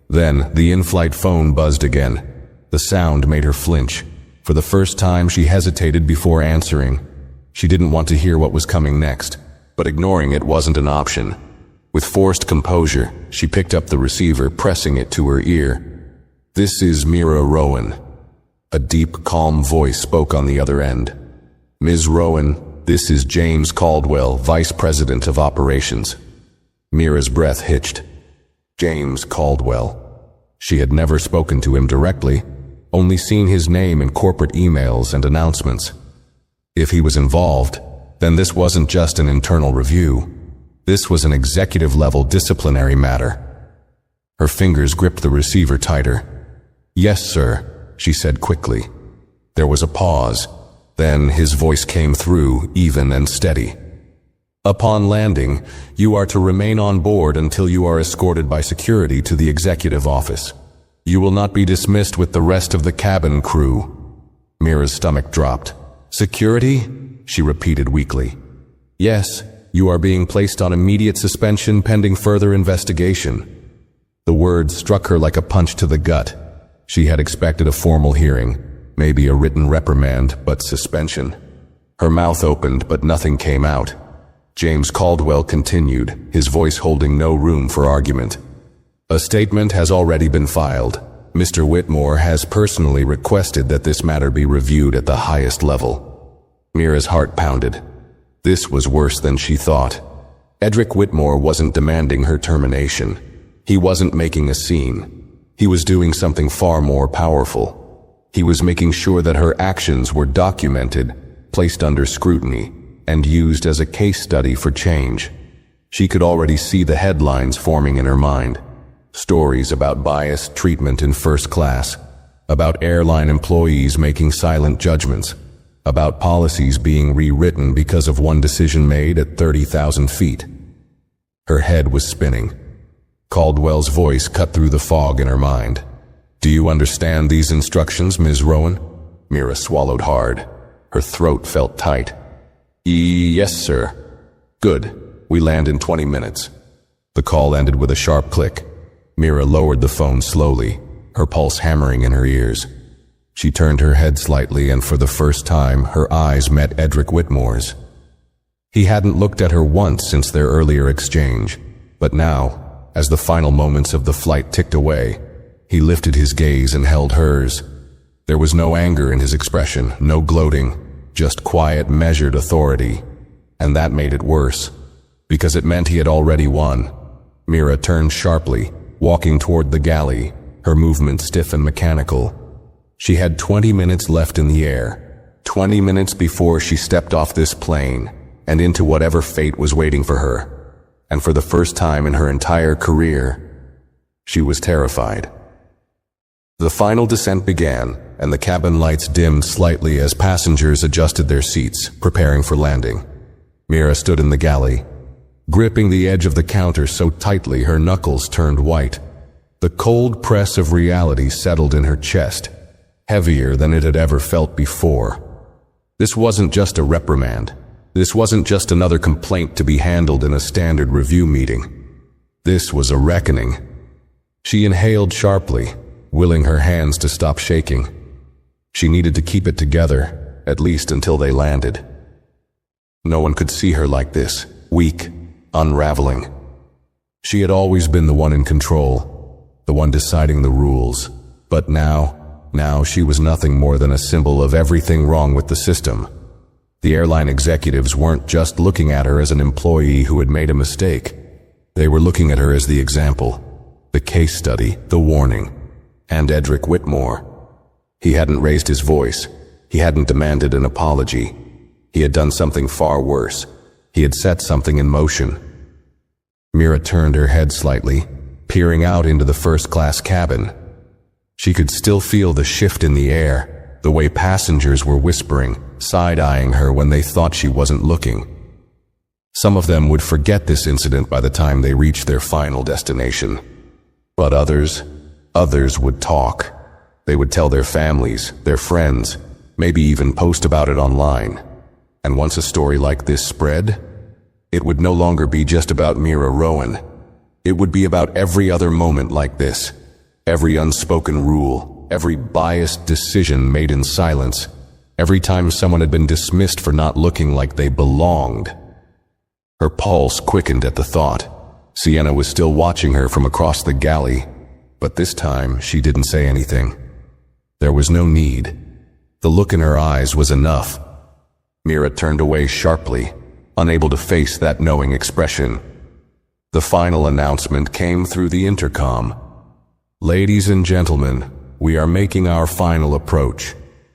Then, the in-flight phone buzzed again. The sound made her flinch. For the first time, she hesitated before answering. She didn't want to hear what was coming next, but ignoring it wasn't an option. With forced composure, she picked up the receiver, pressing it to her ear. "This is Mira Rowan." A deep, calm voice spoke on the other end. "Ms. Rowan, this is James Caldwell, Vice President of Operations." Mira's breath hitched. James Caldwell. She had never spoken to him directly, only seen his name in corporate emails and announcements. If he was involved, then this wasn't just an internal review. This was an executive-level disciplinary matter. Her fingers gripped the receiver tighter. "Yes, sir," she said quickly. There was a pause. Then his voice came through, even and steady. "Upon landing, you are to remain on board until you are escorted by security to the executive office. You will not be dismissed with the rest of the cabin crew." Mira's stomach dropped. "Security?" she repeated weakly. "Yes, you are being placed on immediate suspension pending further investigation." The words struck her like a punch to the gut. She had expected a formal hearing, maybe a written reprimand, but suspension. Her mouth opened, but nothing came out. James Caldwell continued, his voice holding no room for argument. "A statement has already been filed. Mr. Whitmore has personally requested that this matter be reviewed at the highest level." Mira's heart pounded. This was worse than she thought. Edric Whitmore wasn't demanding her termination. He wasn't making a scene. He was doing something far more powerful. He was making sure that her actions were documented, placed under scrutiny, and used as a case study for change. She could already see the headlines forming in her mind. Stories about biased treatment in first class, about airline employees making silent judgments, about policies being rewritten because of one decision made at 30,000 feet. Her head was spinning. Caldwell's voice cut through the fog in her mind. "Do you understand these instructions, Ms. Rowan?" Mira swallowed hard. Her throat felt tight. "Yes, sir." "Good. We land in 20 minutes." The call ended with a sharp click. Mira lowered the phone slowly, her pulse hammering in her ears. She turned her head slightly, and for the first time, her eyes met Edric Whitmore's. He hadn't looked at her once since their earlier exchange, but now, as the final moments of the flight ticked away, he lifted his gaze and held hers. There was no anger in his expression, no gloating, just quiet, measured authority. And that made it worse, because it meant he had already won. Mira turned sharply, walking toward the galley, her movement stiff and mechanical. She had 20 minutes left in the air, 20 minutes before she stepped off this plane and into whatever fate was waiting for her. And for the first time in her entire career, she was terrified. The final descent began, and the cabin lights dimmed slightly as passengers adjusted their seats, preparing for landing. Mira stood in the galley, gripping the edge of the counter so tightly her knuckles turned white. The cold press of reality settled in her chest, heavier than it had ever felt before. This wasn't just a reprimand. This wasn't just another complaint to be handled in a standard review meeting. This was a reckoning. She inhaled sharply, willing her hands to stop shaking. She needed to keep it together, at least until they landed. No one could see her like this, weak, unraveling. She had always been the one in control, the one deciding the rules. But now she was nothing more than a symbol of everything wrong with the system. The airline executives weren't just looking at her as an employee who had made a mistake. They were looking at her as the example, the case study, the warning. And Edric Whitmore. He hadn't raised his voice. He hadn't demanded an apology. He had done something far worse. He had set something in motion. Mira turned her head slightly, peering out into the first-class cabin. She could still feel the shift in the air, the way passengers were whispering, side-eyeing her when they thought she wasn't looking. Some of them would forget this incident by the time they reached their final destination. But others would talk. They would tell their families, their friends, maybe even post about it online. And once a story like this spread, it would no longer be just about Mira Rowan. It would be about every other moment like this. Every unspoken rule, every biased decision made in silence, every time someone had been dismissed for not looking like they belonged. Her pulse quickened at the thought. Sienna was still watching her from across the galley, but this time she didn't say anything. There was no need. The look in her eyes was enough. Mira turned away sharply, unable to face that knowing expression. The final announcement came through the intercom. "Ladies and gentlemen, we are making our final approach.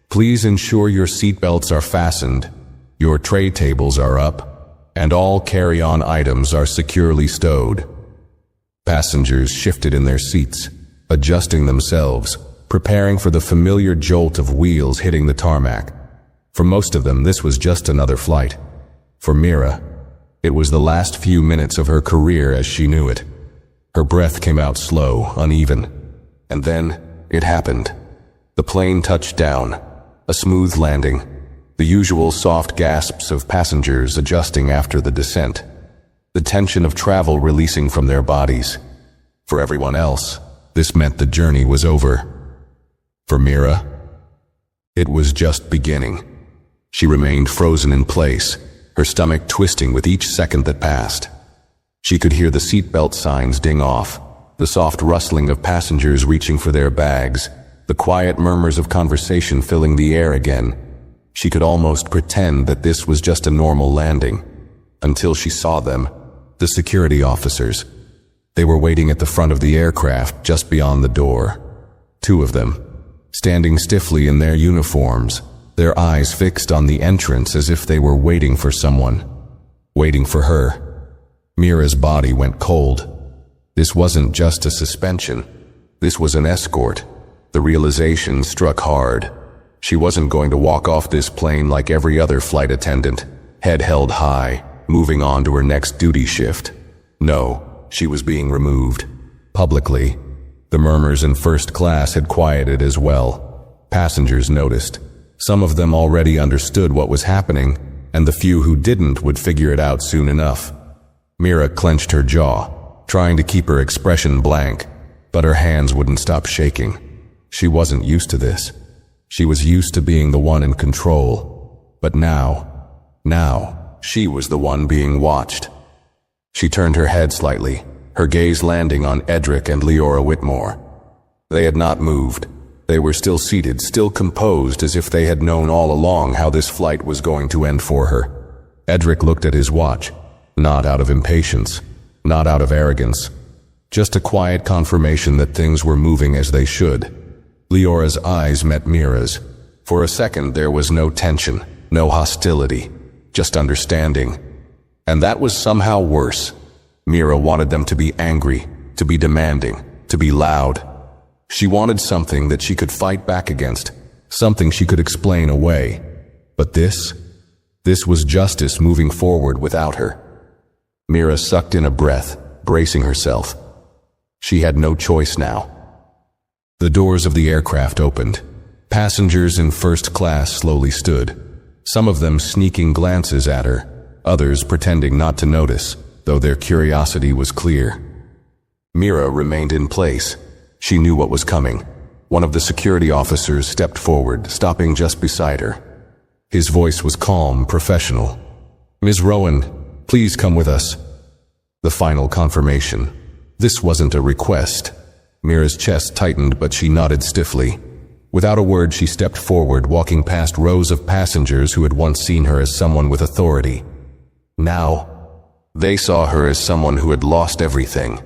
Please ensure your seatbelts are fastened, your tray tables are up, and all carry-on items are securely stowed." Passengers shifted in their seats, adjusting themselves, preparing for the familiar jolt of wheels hitting the tarmac. For most of them, this was just another flight. For Mira, it was the last few minutes of her career as she knew it. Her breath came out slow, uneven. And then, it happened. The plane touched down, a smooth landing, the usual soft gasps of passengers adjusting after the descent, the tension of travel releasing from their bodies. For everyone else, this meant the journey was over. For Mira, it was just beginning. She remained frozen in place, her stomach twisting with each second that passed. She could hear the seatbelt signs ding off, the soft rustling of passengers reaching for their bags, the quiet murmurs of conversation filling the air again. She could almost pretend that this was just a normal landing, until she saw them, the security officers. They were waiting at the front of the aircraft just beyond the door. Two of them, standing stiffly in their uniforms, their eyes fixed on the entrance as if they were waiting for someone. Waiting for her. Mira's body went cold. This wasn't just a suspension. This was an escort. The realization struck hard. She wasn't going to walk off this plane like every other flight attendant, head held high, moving on to her next duty shift. No, she was being removed. Publicly. The murmurs in first class had quieted as well. Passengers noticed. Some of them already understood what was happening, and the few who didn't would figure it out soon enough. Mira clenched her jaw, trying to keep her expression blank, but her hands wouldn't stop shaking. She wasn't used to this. She was used to being the one in control. But now, she was the one being watched. She turned her head slightly, her gaze landing on Edric and Leora Whitmore. They had not moved. They were still seated, still composed, as if they had known all along how this flight was going to end for her. Edric looked at his watch, not out of impatience, not out of arrogance, just a quiet confirmation that things were moving as they should. Leora's eyes met Mira's. For a second there was no tension, no hostility, just understanding. And that was somehow worse. Mira wanted them to be angry, to be demanding, to be loud. She wanted something that she could fight back against, something she could explain away. But this was justice moving forward without her. Mira sucked in a breath, bracing herself. She had no choice now. The doors of the aircraft opened. Passengers in first class slowly stood, some of them sneaking glances at her, others pretending not to notice, though their curiosity was clear. Mira remained in place. She knew what was coming. One of the security officers stepped forward, stopping just beside her. His voice was calm, professional. "Ms. Rowan, please come with us." The final confirmation. This wasn't a request. Mira's chest tightened, but she nodded stiffly. Without a word, she stepped forward, walking past rows of passengers who had once seen her as someone with authority. Now, they saw her as someone who had lost everything.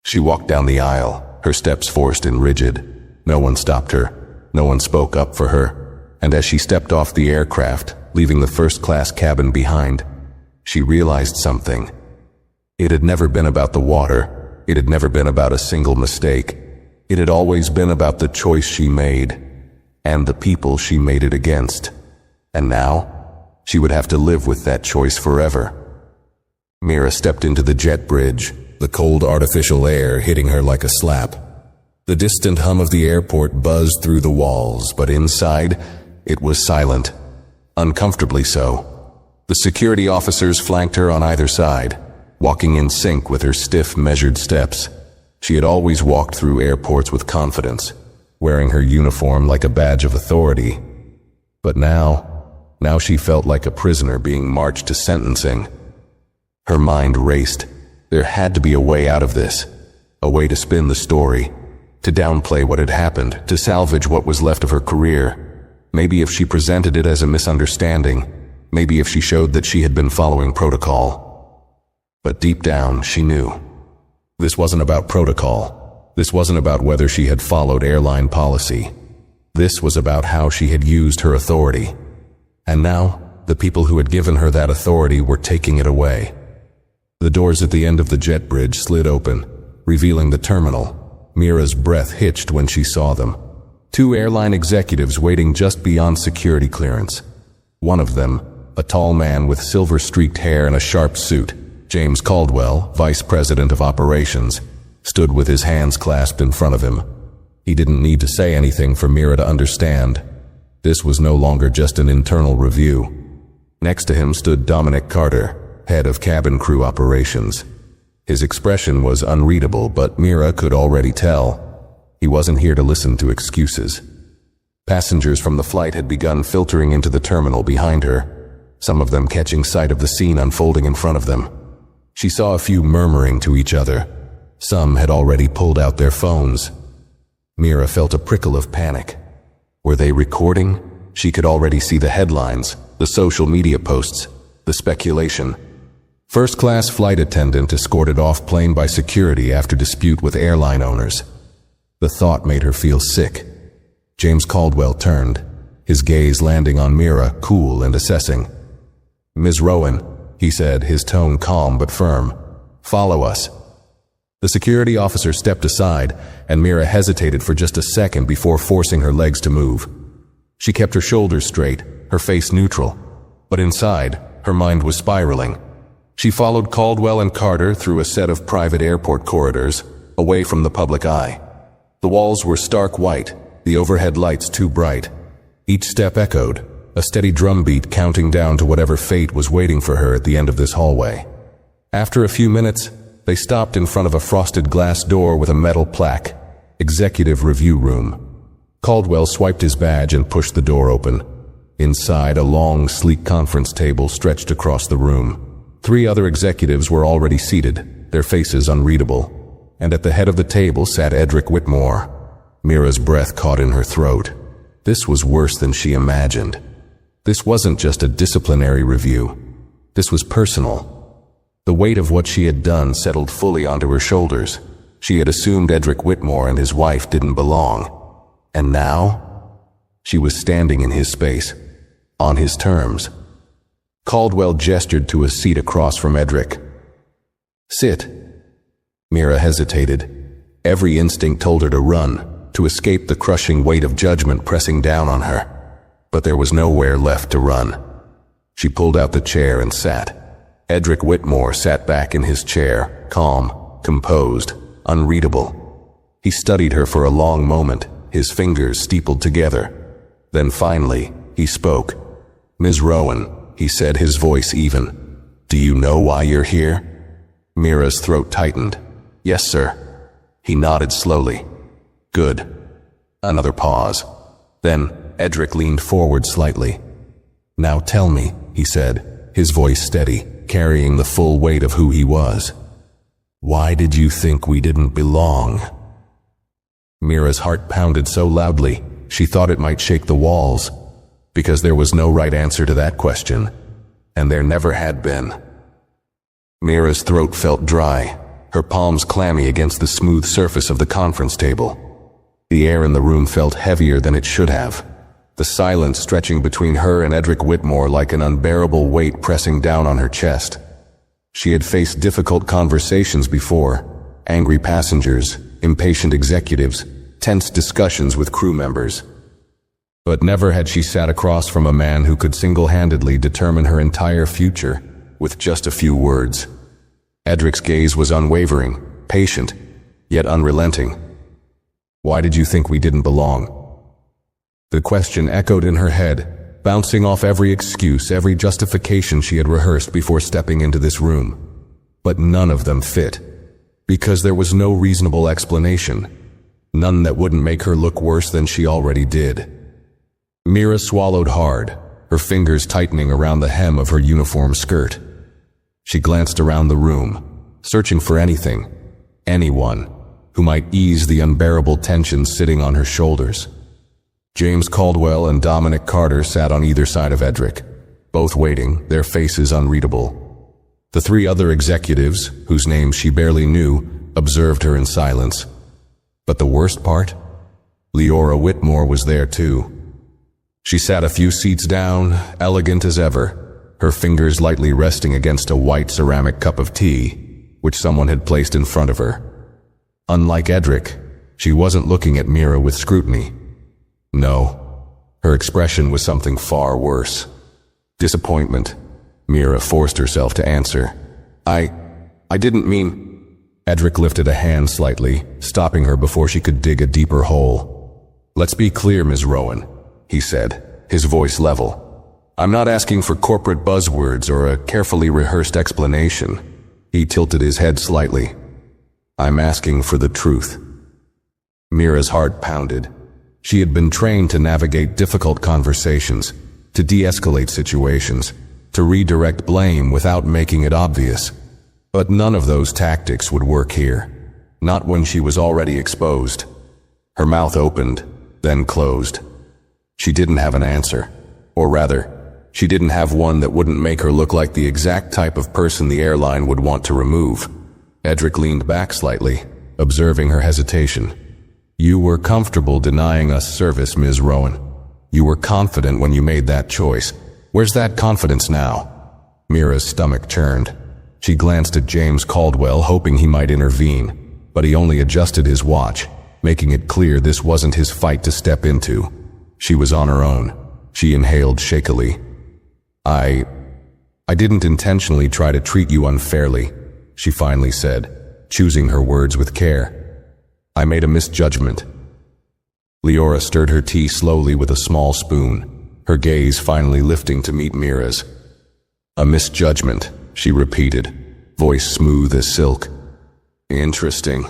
She walked down the aisle, her steps forced and rigid. No one stopped her. No one spoke up for her. And as she stepped off the aircraft, leaving the first-class cabin behind, she realized something. It had never been about the water. It had never been about a single mistake. It had always been about the choice she made, and the people she made it against. And now, she would have to live with that choice forever. Mira stepped into the jet bridge, the cold artificial air hitting her like a slap. The distant hum of the airport buzzed through the walls, but inside, it was silent. Uncomfortably so. The security officers flanked her on either side, walking in sync with her stiff, measured steps. She had always walked through airports with confidence, wearing her uniform like a badge of authority. But now she felt like a prisoner being marched to sentencing. Her mind raced. There had to be a way out of this, a way to spin the story, to downplay what had happened, to salvage what was left of her career. Maybe if she presented it as a misunderstanding, maybe if she showed that she had been following protocol. But deep down, she knew. This wasn't about protocol. This wasn't about whether she had followed airline policy. This was about how she had used her authority. And now, the people who had given her that authority were taking it away. The doors at the end of the jet bridge slid open, revealing the terminal. Mira's breath hitched when she saw them. 2 airline executives waiting just beyond security clearance. One of them, a tall man with silver-streaked hair and a sharp suit, James Caldwell, Vice President of Operations, stood with his hands clasped in front of him. He didn't need to say anything for Mira to understand. This was no longer just an internal review. Next to him stood Dominic Carter, head of cabin crew operations. His expression was unreadable, but Mira could already tell. He wasn't here to listen to excuses. Passengers from the flight had begun filtering into the terminal behind her, some of them catching sight of the scene unfolding in front of them. She saw a few murmuring to each other. Some had already pulled out their phones. Mira felt a prickle of panic. Were they recording? She could already see the headlines, the social media posts, the speculation. First-class flight attendant escorted off plane by security after dispute with airline owners. The thought made her feel sick. James Caldwell turned, his gaze landing on Mira, cool and assessing. "Ms. Rowan," he said, his tone calm but firm. "Follow us." The security officer stepped aside, and Mira hesitated for just a second before forcing her legs to move. She kept her shoulders straight, her face neutral. But inside, her mind was spiraling. She followed Caldwell and Carter through a set of private airport corridors, away from the public eye. The walls were stark white, the overhead lights too bright. Each step echoed, a steady drumbeat counting down to whatever fate was waiting for her at the end of this hallway. After a few minutes, they stopped in front of a frosted glass door with a metal plaque, Executive Review Room. Caldwell swiped his badge and pushed the door open. Inside, a long, sleek conference table stretched across the room. 3 other executives were already seated, their faces unreadable. And at the head of the table sat Edric Whitmore. Mira's breath caught in her throat. This was worse than she imagined. This wasn't just a disciplinary review. This was personal. The weight of what she had done settled fully onto her shoulders. She had assumed Edric Whitmore and his wife didn't belong. And now? She was standing in his space, on his terms. Caldwell gestured to a seat across from Edric. "Sit." Mira hesitated. Every instinct told her to run, to escape the crushing weight of judgment pressing down on her. But there was nowhere left to run. She pulled out the chair and sat. Edric Whitmore sat back in his chair, calm, composed, unreadable. He studied her for a long moment, his fingers steepled together. Then finally, he spoke. "Ms. Rowan," he said, his voice even. "Do you know why you're here?" Mira's throat tightened. "Yes, sir." He nodded slowly. "Good." Another pause. Then Edric leaned forward slightly. "Now tell me," he said, his voice steady, carrying the full weight of who he was. "Why did you think we didn't belong?" Mira's heart pounded so loudly, she thought it might shake the walls. Because there was no right answer to that question, and there never had been. Mira's throat felt dry, her palms clammy against the smooth surface of the conference table. The air in the room felt heavier than it should have, the silence stretching between her and Edric Whitmore like an unbearable weight pressing down on her chest. She had faced difficult conversations before, angry passengers, impatient executives, tense discussions with crew members. But never had she sat across from a man who could single-handedly determine her entire future with just a few words. Edric's gaze was unwavering, patient, yet unrelenting. "Why did you think we didn't belong?" The question echoed in her head, bouncing off every excuse, every justification she had rehearsed before stepping into this room. But none of them fit, because there was no reasonable explanation, none that wouldn't make her look worse than she already did. Mira swallowed hard, her fingers tightening around the hem of her uniform skirt. She glanced around the room, searching for anything, anyone, who might ease the unbearable tension sitting on her shoulders. James Caldwell and Dominic Carter sat on either side of Edric, both waiting, their faces unreadable. The three other executives, whose names she barely knew, observed her in silence. But the worst part? Leora Whitmore was there too. She sat a few seats down, elegant as ever, her fingers lightly resting against a white ceramic cup of tea, which someone had placed in front of her. Unlike Edric, she wasn't looking at Mira with scrutiny. No, her expression was something far worse. Disappointment. Mira forced herself to answer. I didn't mean... Edric lifted a hand slightly, stopping her before she could dig a deeper hole. "Let's be clear, Ms. Rowan," he said, his voice level. "I'm not asking for corporate buzzwords or a carefully rehearsed explanation." He tilted his head slightly. "I'm asking for the truth." Mira's heart pounded. She had been trained to navigate difficult conversations, to de-escalate situations, to redirect blame without making it obvious. But none of those tactics would work here, not when she was already exposed. Her mouth opened, then closed. She didn't have an answer, or rather, she didn't have one that wouldn't make her look like the exact type of person the airline would want to remove. Edric leaned back slightly, observing her hesitation. "You were comfortable denying us service, Ms. Rowan. You were confident when you made that choice. Where's that confidence now?" Mira's stomach churned. She glanced at James Caldwell, hoping he might intervene, but he only adjusted his watch, making it clear this wasn't his fight to step into. She was on her own. She inhaled shakily. I didn't intentionally try to treat you unfairly," she finally said, choosing her words with care. "I made a misjudgment." Leora stirred her tea slowly with a small spoon, her gaze finally lifting to meet Mira's. "A misjudgment," she repeated, voice smooth as silk. "Interesting."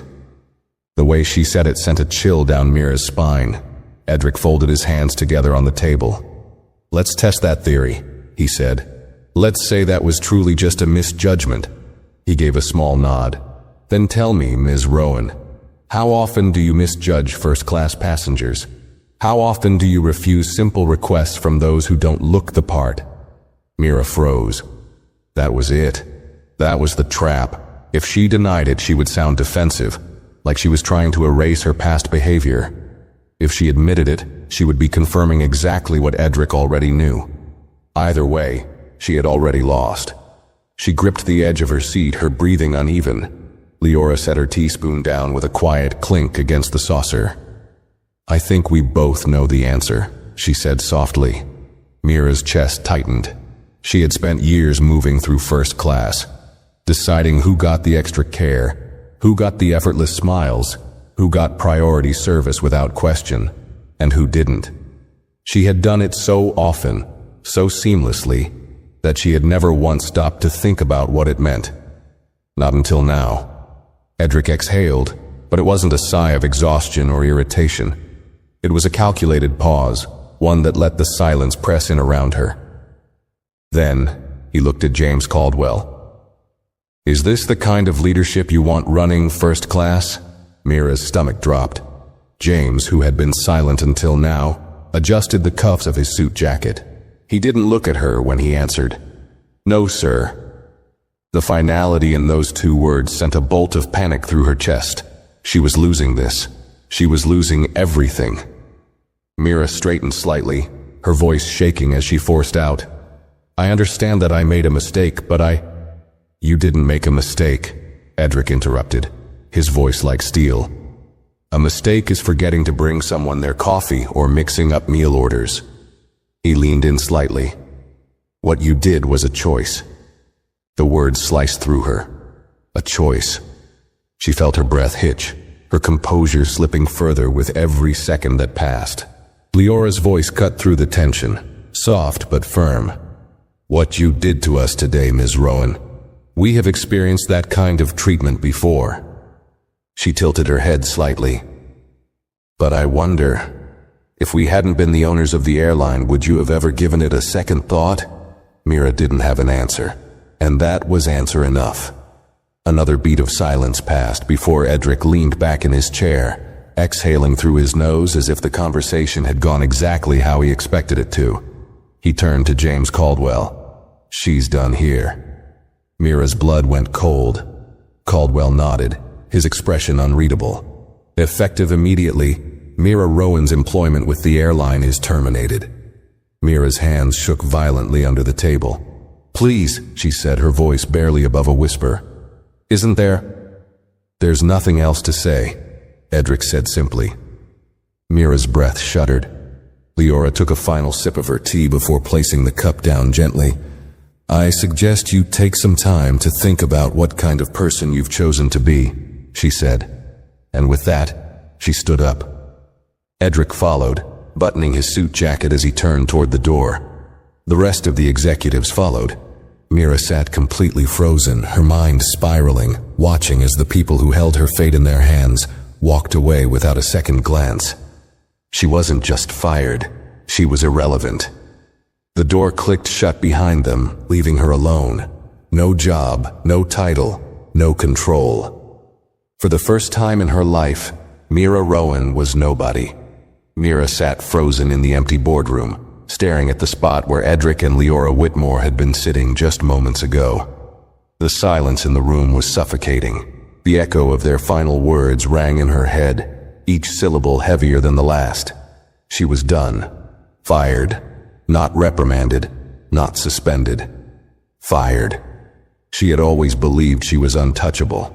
The way she said it sent a chill down Mira's spine. Edric folded his hands together on the table. "Let's test that theory," he said. "Let's say that was truly just a misjudgment." He gave a small nod. "Then tell me, Ms. Rowan, how often do you misjudge first-class passengers? How often do you refuse simple requests from those who don't look the part?" Mira froze. That was it. That was the trap. If she denied it, she would sound defensive, like she was trying to erase her past behavior. If she admitted it, she would be confirming exactly what Edric already knew. Either way, she had already lost. She gripped the edge of her seat, her breathing uneven. Leora set her teaspoon down with a quiet clink against the saucer. "I think we both know the answer," she said softly. Mira's chest tightened. She had spent years moving through first class, deciding who got the extra care, who got the effortless smiles, who got priority service without question, and who didn't. She had done it so often, so seamlessly, that she had never once stopped to think about what it meant. Not until now. Edric exhaled, but it wasn't a sigh of exhaustion or irritation. It was a calculated pause, one that let the silence press in around her. Then, he looked at James Caldwell. "Is this the kind of leadership you want running first class?" Mira's stomach dropped. James, who had been silent until now, adjusted the cuffs of his suit jacket. He didn't look at her when he answered, "No, sir." The finality in those two words sent a bolt of panic through her chest. She was losing this. She was losing everything. Mira straightened slightly, her voice shaking as she forced out, "I understand that I made a mistake, but "You didn't make a mistake," Edric interrupted, his voice like steel. "A mistake is forgetting to bring someone their coffee or mixing up meal orders." He leaned in slightly. "What you did was a choice." The words sliced through her. A choice. She felt her breath hitch, her composure slipping further with every second that passed. Leora's voice cut through the tension, soft but firm. "What you did to us today, Ms. Rowan. We have experienced that kind of treatment before." She tilted her head slightly. "But I wonder, if we hadn't been the owners of the airline, would you have ever given it a second thought?" Mira didn't have an answer, and that was answer enough. Another beat of silence passed before Edric leaned back in his chair, exhaling through his nose as if the conversation had gone exactly how he expected it to. He turned to James Caldwell. "She's done here." Mira's blood went cold. Caldwell nodded, his expression unreadable. "Effective immediately, Mira Rowan's employment with the airline is terminated." Mira's hands shook violently under the table. "Please," she said, her voice barely above a whisper. "Isn't there?" "There's nothing else to say," Edric said simply. Mira's breath shuddered. Leora took a final sip of her tea before placing the cup down gently. "I suggest you take some time to think about what kind of person you've chosen to be," she said. And with that, she stood up. Edric followed, buttoning his suit jacket as he turned toward the door. The rest of the executives followed. Mira sat completely frozen, her mind spiraling, watching as the people who held her fate in their hands walked away without a second glance. She wasn't just fired, she was irrelevant. The door clicked shut behind them, leaving her alone. No job, no title, no control. For the first time in her life, Mira Rowan was nobody. Mira sat frozen in the empty boardroom, staring at the spot where Edric and Leora Whitmore had been sitting just moments ago. The silence in the room was suffocating. The echo of their final words rang in her head, each syllable heavier than the last. She was done. Fired. Not reprimanded. Not suspended. Fired. She had always believed she was untouchable.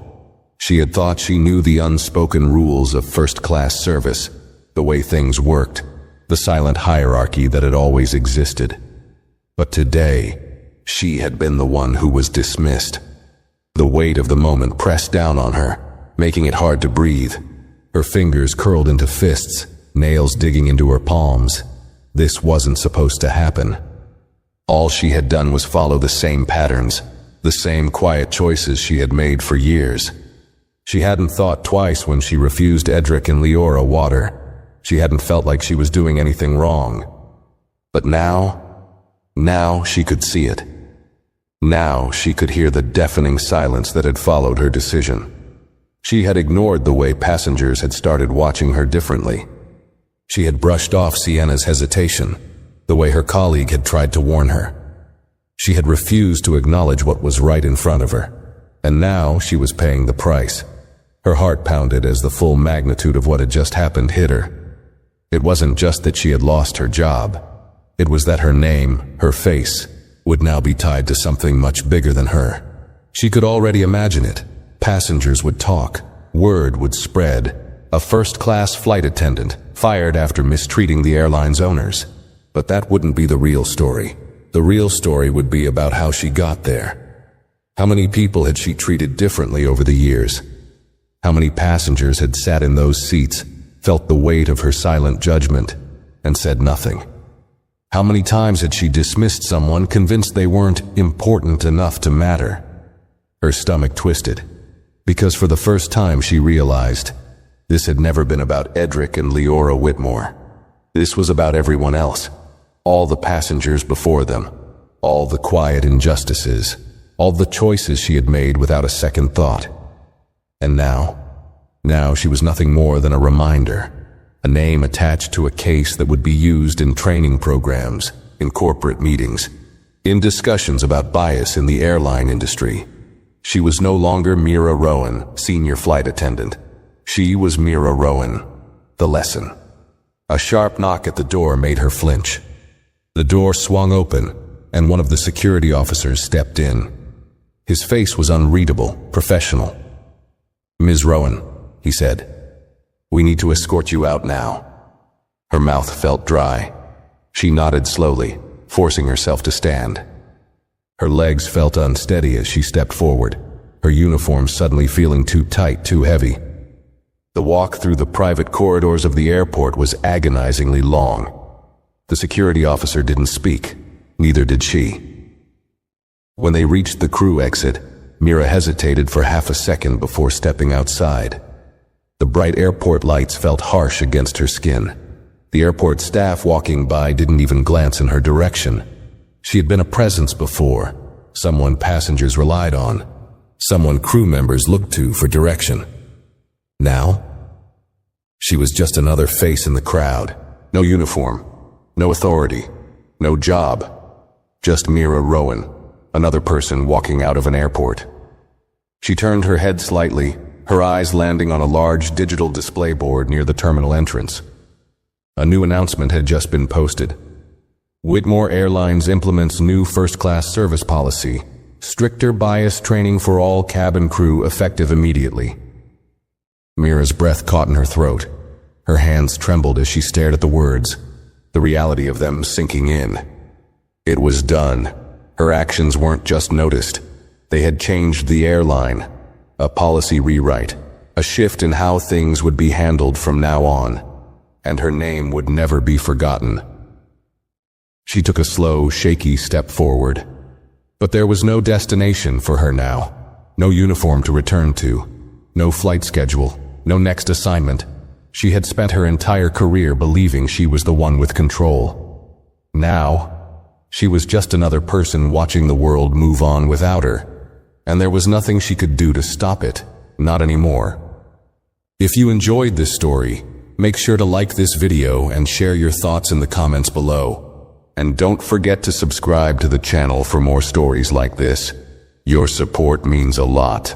She had thought she knew the unspoken rules of first-class service, the way things worked, the silent hierarchy that had always existed. But today, she had been the one who was dismissed. The weight of the moment pressed down on her, making it hard to breathe. Her fingers curled into fists, nails digging into her palms. This wasn't supposed to happen. All she had done was follow the same patterns, the same quiet choices she had made for years. She hadn't thought twice when she refused Edric and Leora water. She hadn't felt like she was doing anything wrong. But now she could see it. Now she could hear the deafening silence that had followed her decision. She had ignored the way passengers had started watching her differently. She had brushed off Sienna's hesitation, the way her colleague had tried to warn her. She had refused to acknowledge what was right in front of her, and now she was paying the price. Her heart pounded as the full magnitude of what had just happened hit her. It wasn't just that she had lost her job. It was that her name, her face, would now be tied to something much bigger than her. She could already imagine it. Passengers would talk. Word would spread. A first-class flight attendant, fired after mistreating the airline's owners. But that wouldn't be the real story. The real story would be about how she got there. How many people had she treated differently over the years? How many passengers had sat in those seats, felt the weight of her silent judgment, and said nothing? How many times had she dismissed someone, convinced they weren't important enough to matter? Her stomach twisted, because for the first time she realized this had never been about Edric and Leora Whitmore. This was about everyone else, all the passengers before them, all the quiet injustices, all the choices she had made without a second thought. And now she was nothing more than a reminder, a name attached to a case that would be used in training programs, in corporate meetings, in discussions about bias in the airline industry. She was no longer Mira Rowan, senior flight attendant. She was Mira Rowan, the lesson. A sharp knock at the door made her flinch. The door swung open, and one of the security officers stepped in. His face was unreadable, professional. "Ms. Rowan," he said, "we need to escort you out now." Her mouth felt dry. She nodded slowly, forcing herself to stand. Her legs felt unsteady as she stepped forward, her uniform suddenly feeling too tight, too heavy. The walk through the private corridors of the airport was agonizingly long. The security officer didn't speak, neither did she. When they reached the crew exit, Mira hesitated for half a second before stepping outside. The bright airport lights felt harsh against her skin. The airport staff walking by didn't even glance in her direction. She had been a presence before, someone passengers relied on, someone crew members looked to for direction. Now, she was just another face in the crowd. No uniform, no authority, no job. Just Mira Rowan, another person walking out of an airport. She turned her head slightly, her eyes landing on a large digital display board near the terminal entrance. A new announcement had just been posted. Whitmore Airlines implements new first-class service policy, stricter bias training for all cabin crew effective immediately. Mira's breath caught in her throat. Her hands trembled as she stared at the words, the reality of them sinking in. It was done. Her actions weren't just noticed. They had changed the airline. A policy rewrite, a shift in how things would be handled from now on, and her name would never be forgotten. She took a slow, shaky step forward. But there was no destination for her now, no uniform to return to, no flight schedule, no next assignment. She had spent her entire career believing she was the one with control. Now, she was just another person watching the world move on without her. And there was nothing she could do to stop it, not anymore. If you enjoyed this story, make sure to like this video and share your thoughts in the comments below. And don't forget to subscribe to the channel for more stories like this. Your support means a lot.